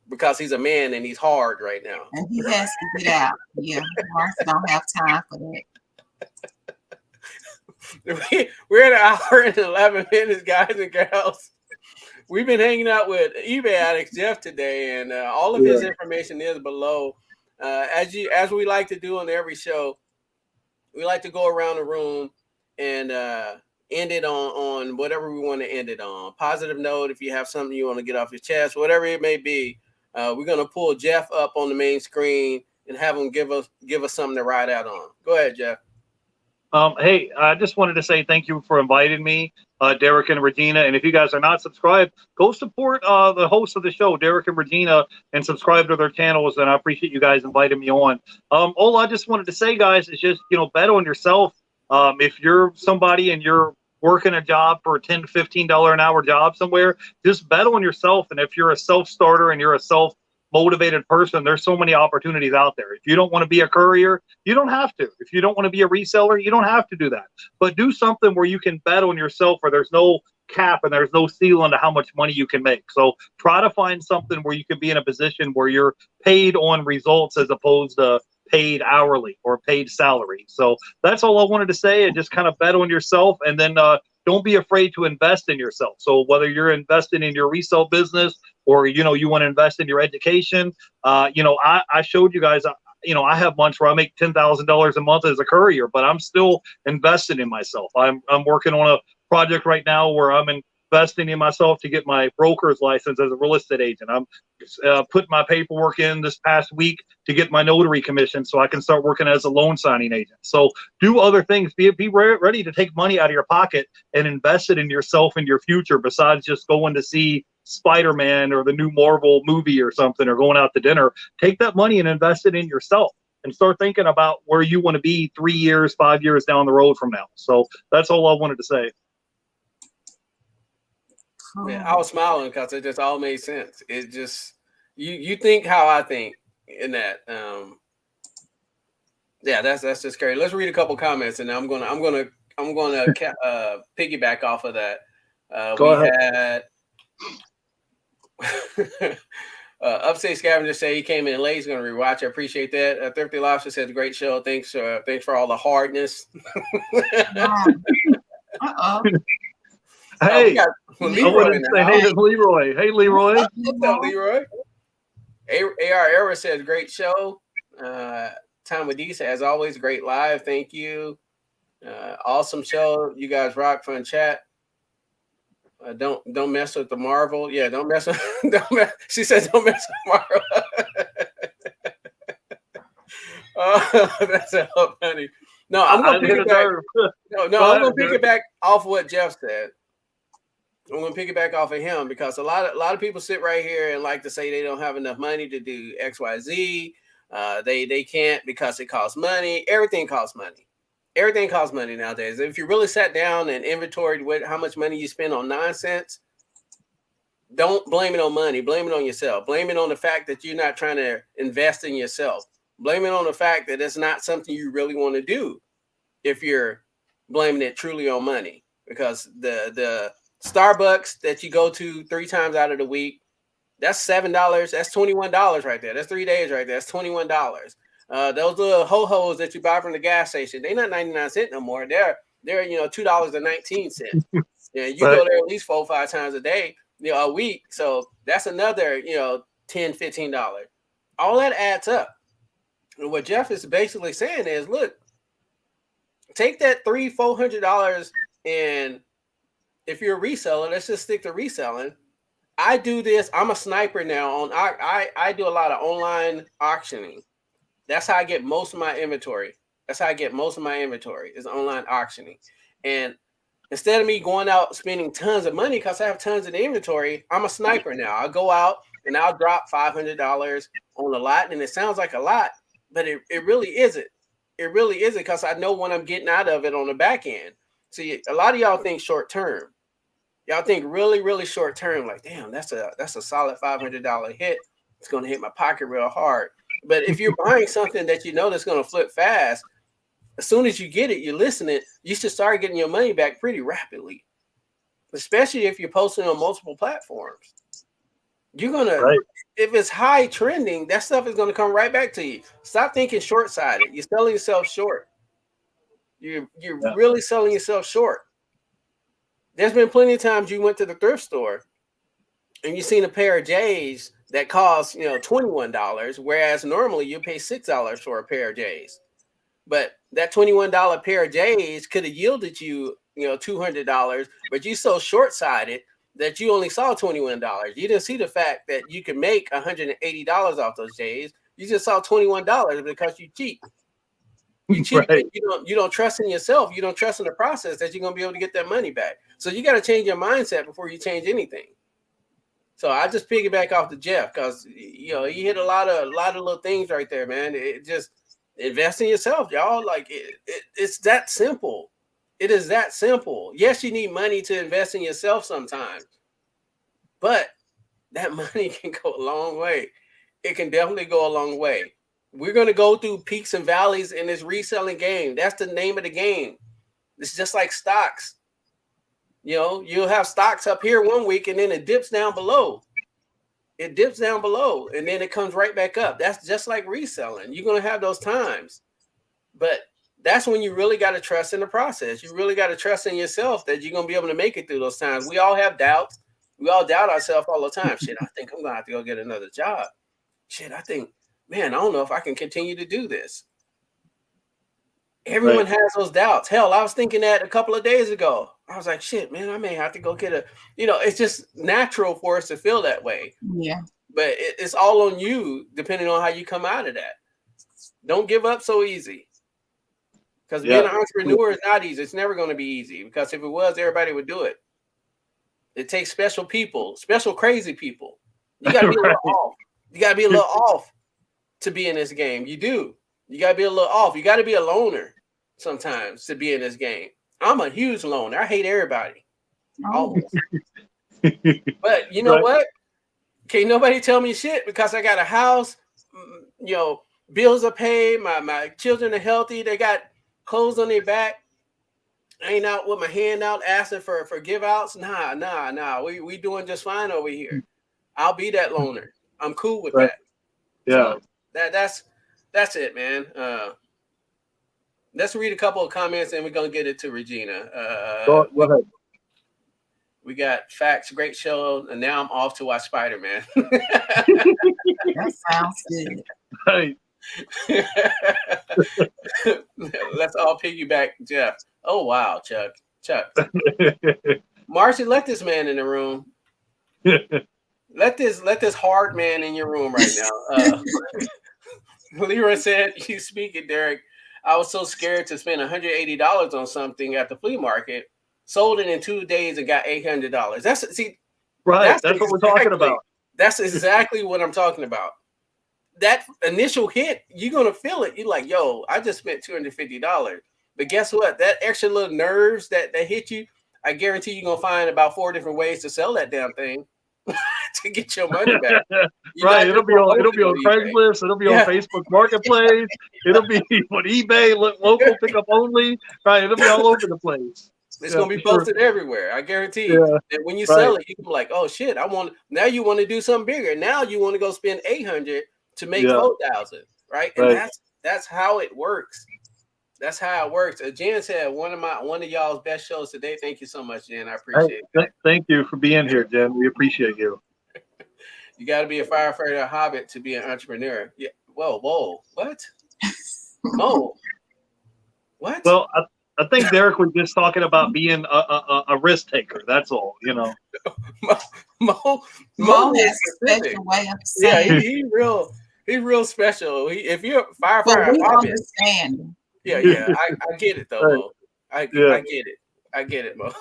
Because he's a man and he's hard right now. And he has to get out. Yeah, Marcy don't have time for that. We're at 1 hour and 11 minutes, guys and girls. We've been hanging out with eBay Addicts Jeff today, and all of his information is below. As we like to do on every show, we like to go around the room and end it on whatever we want to end it on. Positive note, if you have something you want to get off your chest, whatever it may be. We're gonna pull Jeff up on the main screen and have him give us something to ride out on. Go ahead, Jeff. Hey, I just wanted to say thank you for inviting me, Derrick and Regina. And if you guys are not subscribed, go support the hosts of the show, Derrick and Regina, and subscribe to their channels. And I appreciate you guys inviting me on. All I just wanted to say, guys, is just bet on yourself. If you're somebody and you're working a job for a $10 to $15 an hour job somewhere, just bet on yourself. And if you're a self-starter and you're a self-motivated person, there's so many opportunities out there. If you don't want to be a courier, you don't have to. If you don't want to be a reseller, you don't have to do that. But do something where you can bet on yourself, where there's no cap and there's no ceiling to how much money you can make. So try to find something where you can be in a position where you're paid on results as opposed to paid hourly or paid salary. So that's all I wanted to say, and just kind of bet on yourself, and then don't be afraid to invest in yourself. So whether you're investing in your resale business or you want to invest in your education, I showed you guys, I have months where I make $10,000 a month as a courier, but I'm still investing in myself. I'm working on a project right now where I'm investing in myself to get my broker's license as a real estate agent. I'm putting my paperwork in this past week to get my notary commission so I can start working as a loan signing agent. So do other things. Be ready to take money out of your pocket and invest it in yourself and your future, besides just going to see Spider-Man or the new Marvel movie or something, or going out to dinner. Take that money and invest it in yourself and start thinking about where you want to be 3 years, 5 years down the road from now. So that's all I wanted to say. Yeah, I was smiling because it just all made sense. It just you think how I think in that. Yeah, that's just scary. Let's read a couple comments, and I'm gonna piggyback off of that. Go ahead. Had Upstate Scavenger say he came in late. He's gonna rewatch. I appreciate that. Thrifty Lobster said great show. Thanks for all the hardness. Hey, Leroy hey, Leroy. Hey, Leroy. What's up, Leroy? AR Era says great show. Time with Disa, as always, great live. Thank you. Awesome show. You guys rock. Fun chat. Don't mess with the Marvel. Yeah, don't mess with. She said, don't mess with Marvel. Oh, that's so funny. No, I'm gonna pick it back. I'm gonna pick it back off what Jeff said. I'm gonna pick it back off of him because a lot of people sit right here and like to say they don't have enough money to do XYZ. They can't because it costs money. Everything costs money. Everything costs money nowadays. If you really sat down and inventoried how much money you spend on nonsense, don't blame it on money. Blame it on yourself. Blame it on the fact that you're not trying to invest in yourself. Blame it on the fact that it's not something you really want to do if you're blaming it truly on money. Because the Starbucks that you go to 3 times out of the week, that's $7. That's $21 right there. That's 3 days right there. That's $21. Those little ho-hos that you buy from the gas station, they're not 99 cents no more. They're $2.19. Yeah, you go there at least 4 or 5 times a day, a week. So that's another, $10, $15. All that adds up. And what Jeff is basically saying is, look, take that $300, $400, and if you're a reseller, let's just stick to reselling. I do this. I'm a sniper now. I do a lot of online auctioning. That's how I get most of my inventory. Is online auctioning. And instead of me going out spending tons of money because I have tons of inventory, I'm a sniper now. I'll go out and I'll drop $500 on a lot, and it sounds like a lot, but it really isn't. It really isn't because I know what I'm getting out of it on the back end. See, a lot of y'all think short term. Y'all think really, really short term, like, damn, that's a solid $500 hit. It's going to hit my pocket real hard. But if you're buying something that you know that's going to flip fast, as soon as you get it, you listen it, you should start getting your money back pretty rapidly, especially if you're posting on multiple platforms. You're going to, if it's high trending, that stuff is going to come right back to you. Stop thinking short-sighted. You're selling yourself short. You're really selling yourself short. There's been plenty of times you went to the thrift store and you seen a pair of J's that cost, $21, whereas normally you pay $6 for a pair of J's. But that $21 pair of J's could have yielded you, $200, but you so short-sighted that you only saw $21. You didn't see the fact that you can make $180 off those J's. You just saw $21 because you cheat. You cheat. Right. You don't trust in yourself. You don't trust in the process that you're going to be able to get that money back. So you got to change your mindset before you change anything. So I just piggyback off to Jeff because he hit a lot of little things right there, man. It just invest in yourself, y'all. Like it's that simple. It is that simple. Yes, you need money to invest in yourself sometimes, but that money can go a long way. It can definitely go a long way. We're going to go through peaks and valleys in this reselling game. That's the name of the game. It's just like stocks. You'll have stocks up here one week and then it dips down below. It dips down below and then it comes right back up. That's just like reselling. You're going to have those times. But that's when you really got to trust in the process. You really got to trust in yourself that you're going to be able to make it through those times. We all have doubts. We all doubt ourselves all the time. Shit, I think I'm going to have to go get another job. Shit, I think, man, I don't know if I can continue to do this. Everyone has those doubts. Hell, I was thinking that a couple of days ago. I was like, shit, man, I may have to go get it's just natural for us to feel that way. Yeah. But it's all on you, depending on how you come out of that. Don't give up so easy. Because being an entrepreneur is not easy. It's never going to be easy. Because if it was, everybody would do it. It takes special people, special crazy people. You got to be a little off. You got to be a little off to be in this game. You do. You got to be a little off. You got to be a loner sometimes to be in this game. I'm a huge loner. I hate everybody. Always. But you know what? Can't nobody tell me shit because I got a house, bills are paid. My children are healthy. They got clothes on their back. I ain't out with my hand out asking for give outs. Nah. We doing just fine over here. I'll be that loner. I'm cool with that. Yeah. So that's it, man. Let's read a couple of comments and we're gonna get it to Regina. Go ahead. We got facts, great show, and now I'm off to watch Spider-Man. That sounds good. Right. Let's all piggyback Jeff. Oh wow, Chuck. Marcy, let this man in the room. Let this hard man in your room right now. Leroy said, "You speaking, Derrick. I was so scared to spend $180 on something at the flea market. Sold it in 2 days and got $800. That's right. That's what we're talking about. That's exactly what I'm talking about. That initial hit, you're gonna feel it. You're like, yo, I just spent $250. But guess what? That extra little nerves that hit you, I guarantee you're gonna find about 4 different ways to sell that damn thing to get your money back. Right. It'll be on Craigslist. It'll be on Facebook Marketplace. It'll be on eBay, local pickup only. Right. It'll be all over the place. It's gonna be posted everywhere. I guarantee you. And when you sell it, you can be like, oh shit, now you want to do something bigger. Now you want to go spend $800 to make 4,000, right? And that's how it works. That's how it works. Jen said one of y'all's best shows today. Thank you so much, Jen. I appreciate it. Thank you for being here, Jen. We appreciate you. You got to be a firefighter, a hobbit to be an entrepreneur. Yeah. Whoa. What? Oh. What? Well, I think Derrick was just talking about being a risk taker. That's all, you know. Mo has a special way of saying. Yeah, he's real special. If you're a firefighter, but we understand. Yeah. I get it though, Mo. I get it. I get it, Mo.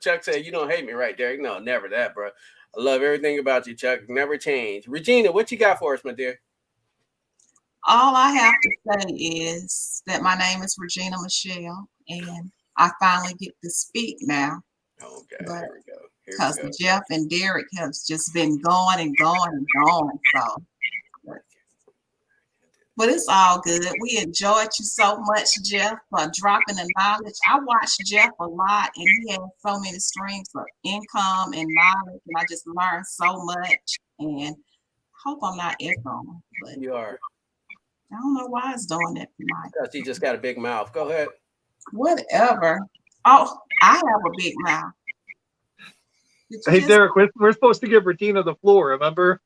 Chuck said, "You don't hate me, right, Derrick?" No, never that, bro. I love everything about you, Chuck. Never change. Regina, what you got for us, my dear? All I have to say is that my name is Regina Michelle, and I finally get to speak now. Okay, here we go. Because Jeff and Derrick have just been going and going and going. So, but it's all good. We enjoyed you so much, Jeff, for dropping the knowledge. I watch Jeff a lot, and he has so many streams of income and knowledge, and I just learned so much. And hope I'm not echoing, but you are. I don't know why it's doing that tonight. Because he just got a big mouth. Go ahead. Whatever. Oh, I have a big mouth. Hey, Derrick, we're supposed to give Regina the floor, remember?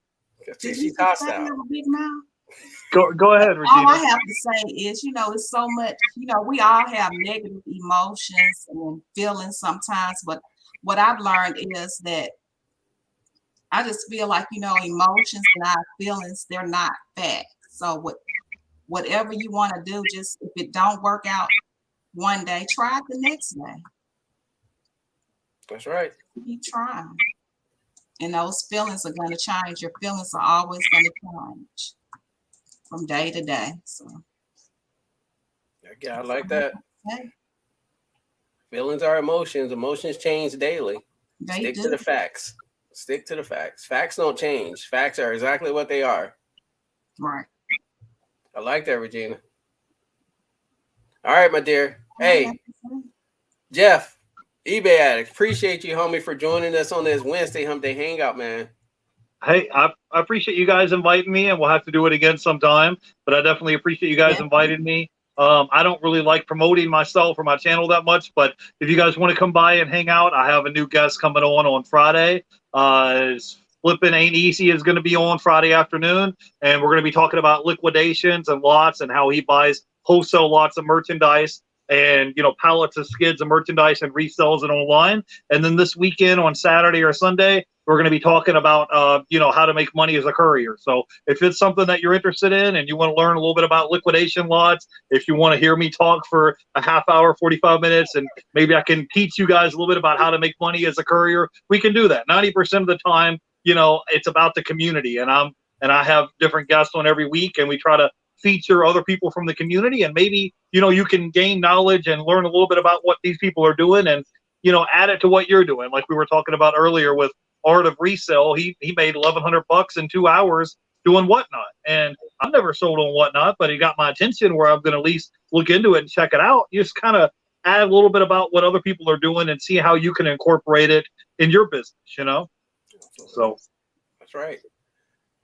She's tossed out. I have a big mouth. Go ahead, Regina. All I have to say is, it's so much, we all have negative emotions and feelings sometimes, but what I've learned is that I just feel like, emotions and our feelings, they're not facts. So whatever you want to do, just if it don't work out one day, try it the next day. That's right. Keep trying. And those feelings are going to change. Your feelings are always going to change from day to day. So, yeah, I like that. Feelings are emotions. Emotions change daily. Stick to the facts. Stick to the facts. Facts don't change. Facts are exactly what they are. Right. I like that, Regina. All right, my dear. Hey, Jeff, eBay Addicts. Appreciate you, homie, for joining us on this Wednesday Humpday Hangout, man. Hey, I appreciate you guys inviting me, and we'll have to do it again sometime. But I definitely appreciate you guys inviting me. I don't really like promoting myself or my channel that much, but if you guys want to come by and hang out, I have a new guest coming on Friday. Flipping Ain't Easy is going to be on Friday afternoon, and we're going to be talking about liquidations and lots and how he buys wholesale lots of merchandise and pallets of skids of merchandise and resells it online. And then this weekend on Saturday or Sunday, we're going to be talking about how to make money as a courier. So if it's something that you're interested in and you want to learn a little bit about liquidation lots, if you want to hear me talk for a half hour, 45 minutes, and maybe I can teach you guys a little bit about how to make money as a courier, we can do that. 90% of the time, it's about the community, and I have different guests on every week, and we try to feature other people from the community, and maybe you can gain knowledge and learn a little bit about what these people are doing, and add it to what you're doing. Like we were talking about earlier with Art of Resell, he made $1,100 in 2 hours doing Whatnot, and I've never sold on Whatnot, but he got my attention where I'm going to at least look into it and check it out. You just kind of add a little bit about what other people are doing and see how you can incorporate it in your business. So that's right.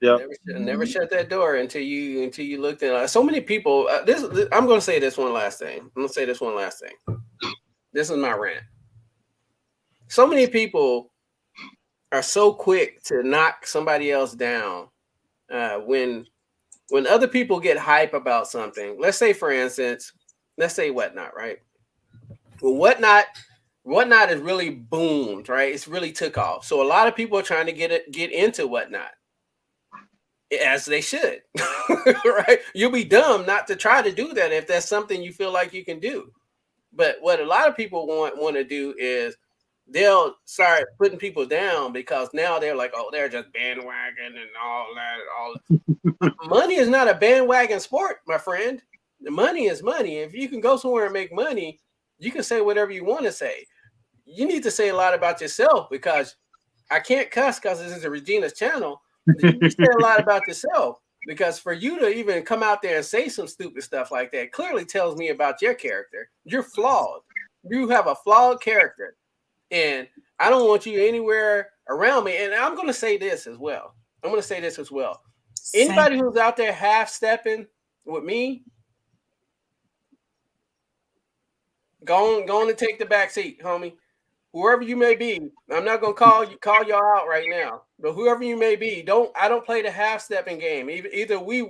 Yeah. Never shut that door until you looked at so many people. I'm going to say this one last thing. This is my rant. So many people are so quick to knock somebody else down when other people get hype about something. Let's say, for instance, Whatnot, right? Well, Whatnot Whatnot has really boomed, right? It's really took off. So a lot of people are trying to get into Whatnot, as they should, right? You'll be dumb not to try to do that if that's something you feel like you can do. But what a lot of people want to do is they'll start putting people down because now they're like, oh, they're just bandwagon and all that. Money is not a bandwagon sport, my friend. The money is money. If you can go somewhere and make money, you can say whatever you want to say. You need to say a lot about yourself, because I can't cuss because this is a Regina's channel. You say a lot about yourself, because for you to even come out there and say some stupid stuff like that clearly tells me about your character. You're flawed. You have a flawed character, and I don't want you anywhere around me. And I'm going to say this as well. Anybody who's out there half-stepping with me, go on and take the back seat, homie. Whoever you may be, I'm not gonna call y'all out right now, but whoever you may be, I don't play the half-stepping game. Either we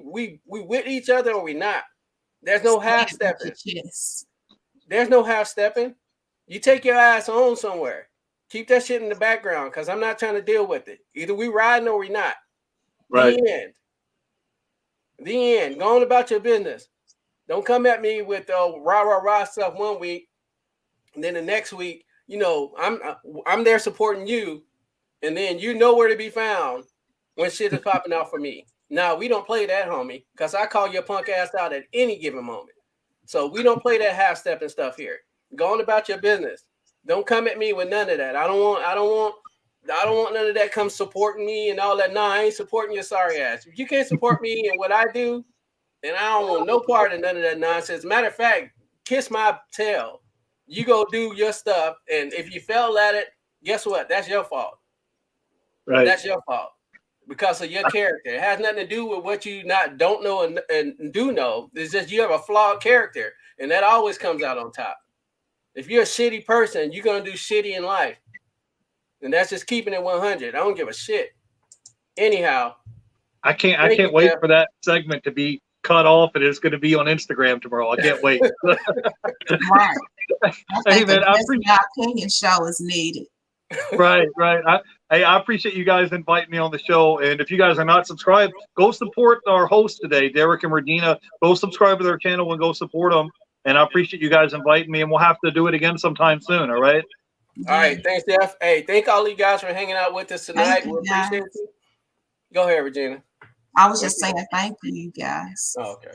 with each other or we not. There's no half-stepping. There's no half-stepping. You take your ass on somewhere. Keep that shit in the background, because I'm not trying to deal with it. Either we riding or we not. Right. The end. Go on about your business. Don't come at me with rah stuff one week, and then the next week, you know, I'm there supporting you, and then you know where to be found when shit is popping out for me. Now, we don't play that, homie, because I call your punk ass out at any given moment. So we don't play that half-stepping stuff here. Go on about your business. Don't come at me with none of that. I don't want none of that come supporting me and all that. No, I ain't supporting your sorry ass. If you can't support me and what I do, then I don't want no part of none of that nonsense. Matter of fact, kiss my tail. You go do your stuff, and if you fail at it, guess what? That's your fault. Right. That's your fault because of your character. It has nothing to do with what you don't know and do know. It's just you have a flawed character, and that always comes out on top. If you're a shitty person, you're gonna do shitty in life, and that's just keeping it 100. I don't give a shit. Anyhow, I can't wait for that segment to be cut off, and it's going to be on Instagram tomorrow. I can't wait. Right. Hey man, our opinion show is needed. Right. I appreciate you guys inviting me on the show. And if you guys are not subscribed, go support our hosts today, Derrick and Regina. Go subscribe to their channel and go support them. And I appreciate you guys inviting me, and we'll have to do it again sometime soon. All right. All right. Thanks, Jeff. Hey, thank all you guys for hanging out with us tonight. We appreciate you. Go ahead, Regina. I was just saying thank you guys. Oh, okay.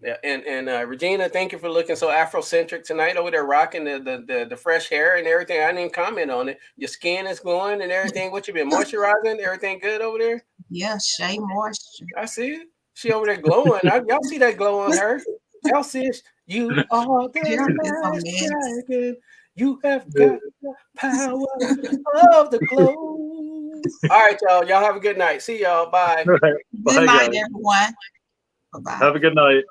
Yeah, and Regina, thank you for looking so Afrocentric tonight over there, rocking the fresh hair and everything. I didn't even comment on it. Your skin is glowing and everything. What you been moisturizing? Everything good over there? Yeah, shea moisture. I see it. She over there glowing. Y'all see that glow on her? Y'all see it? You are the dragon. You have got the power of the glow. All right, y'all. Y'all have a good night. See y'all. Bye. Right. Good night, everyone. Bye-bye. Have a good night.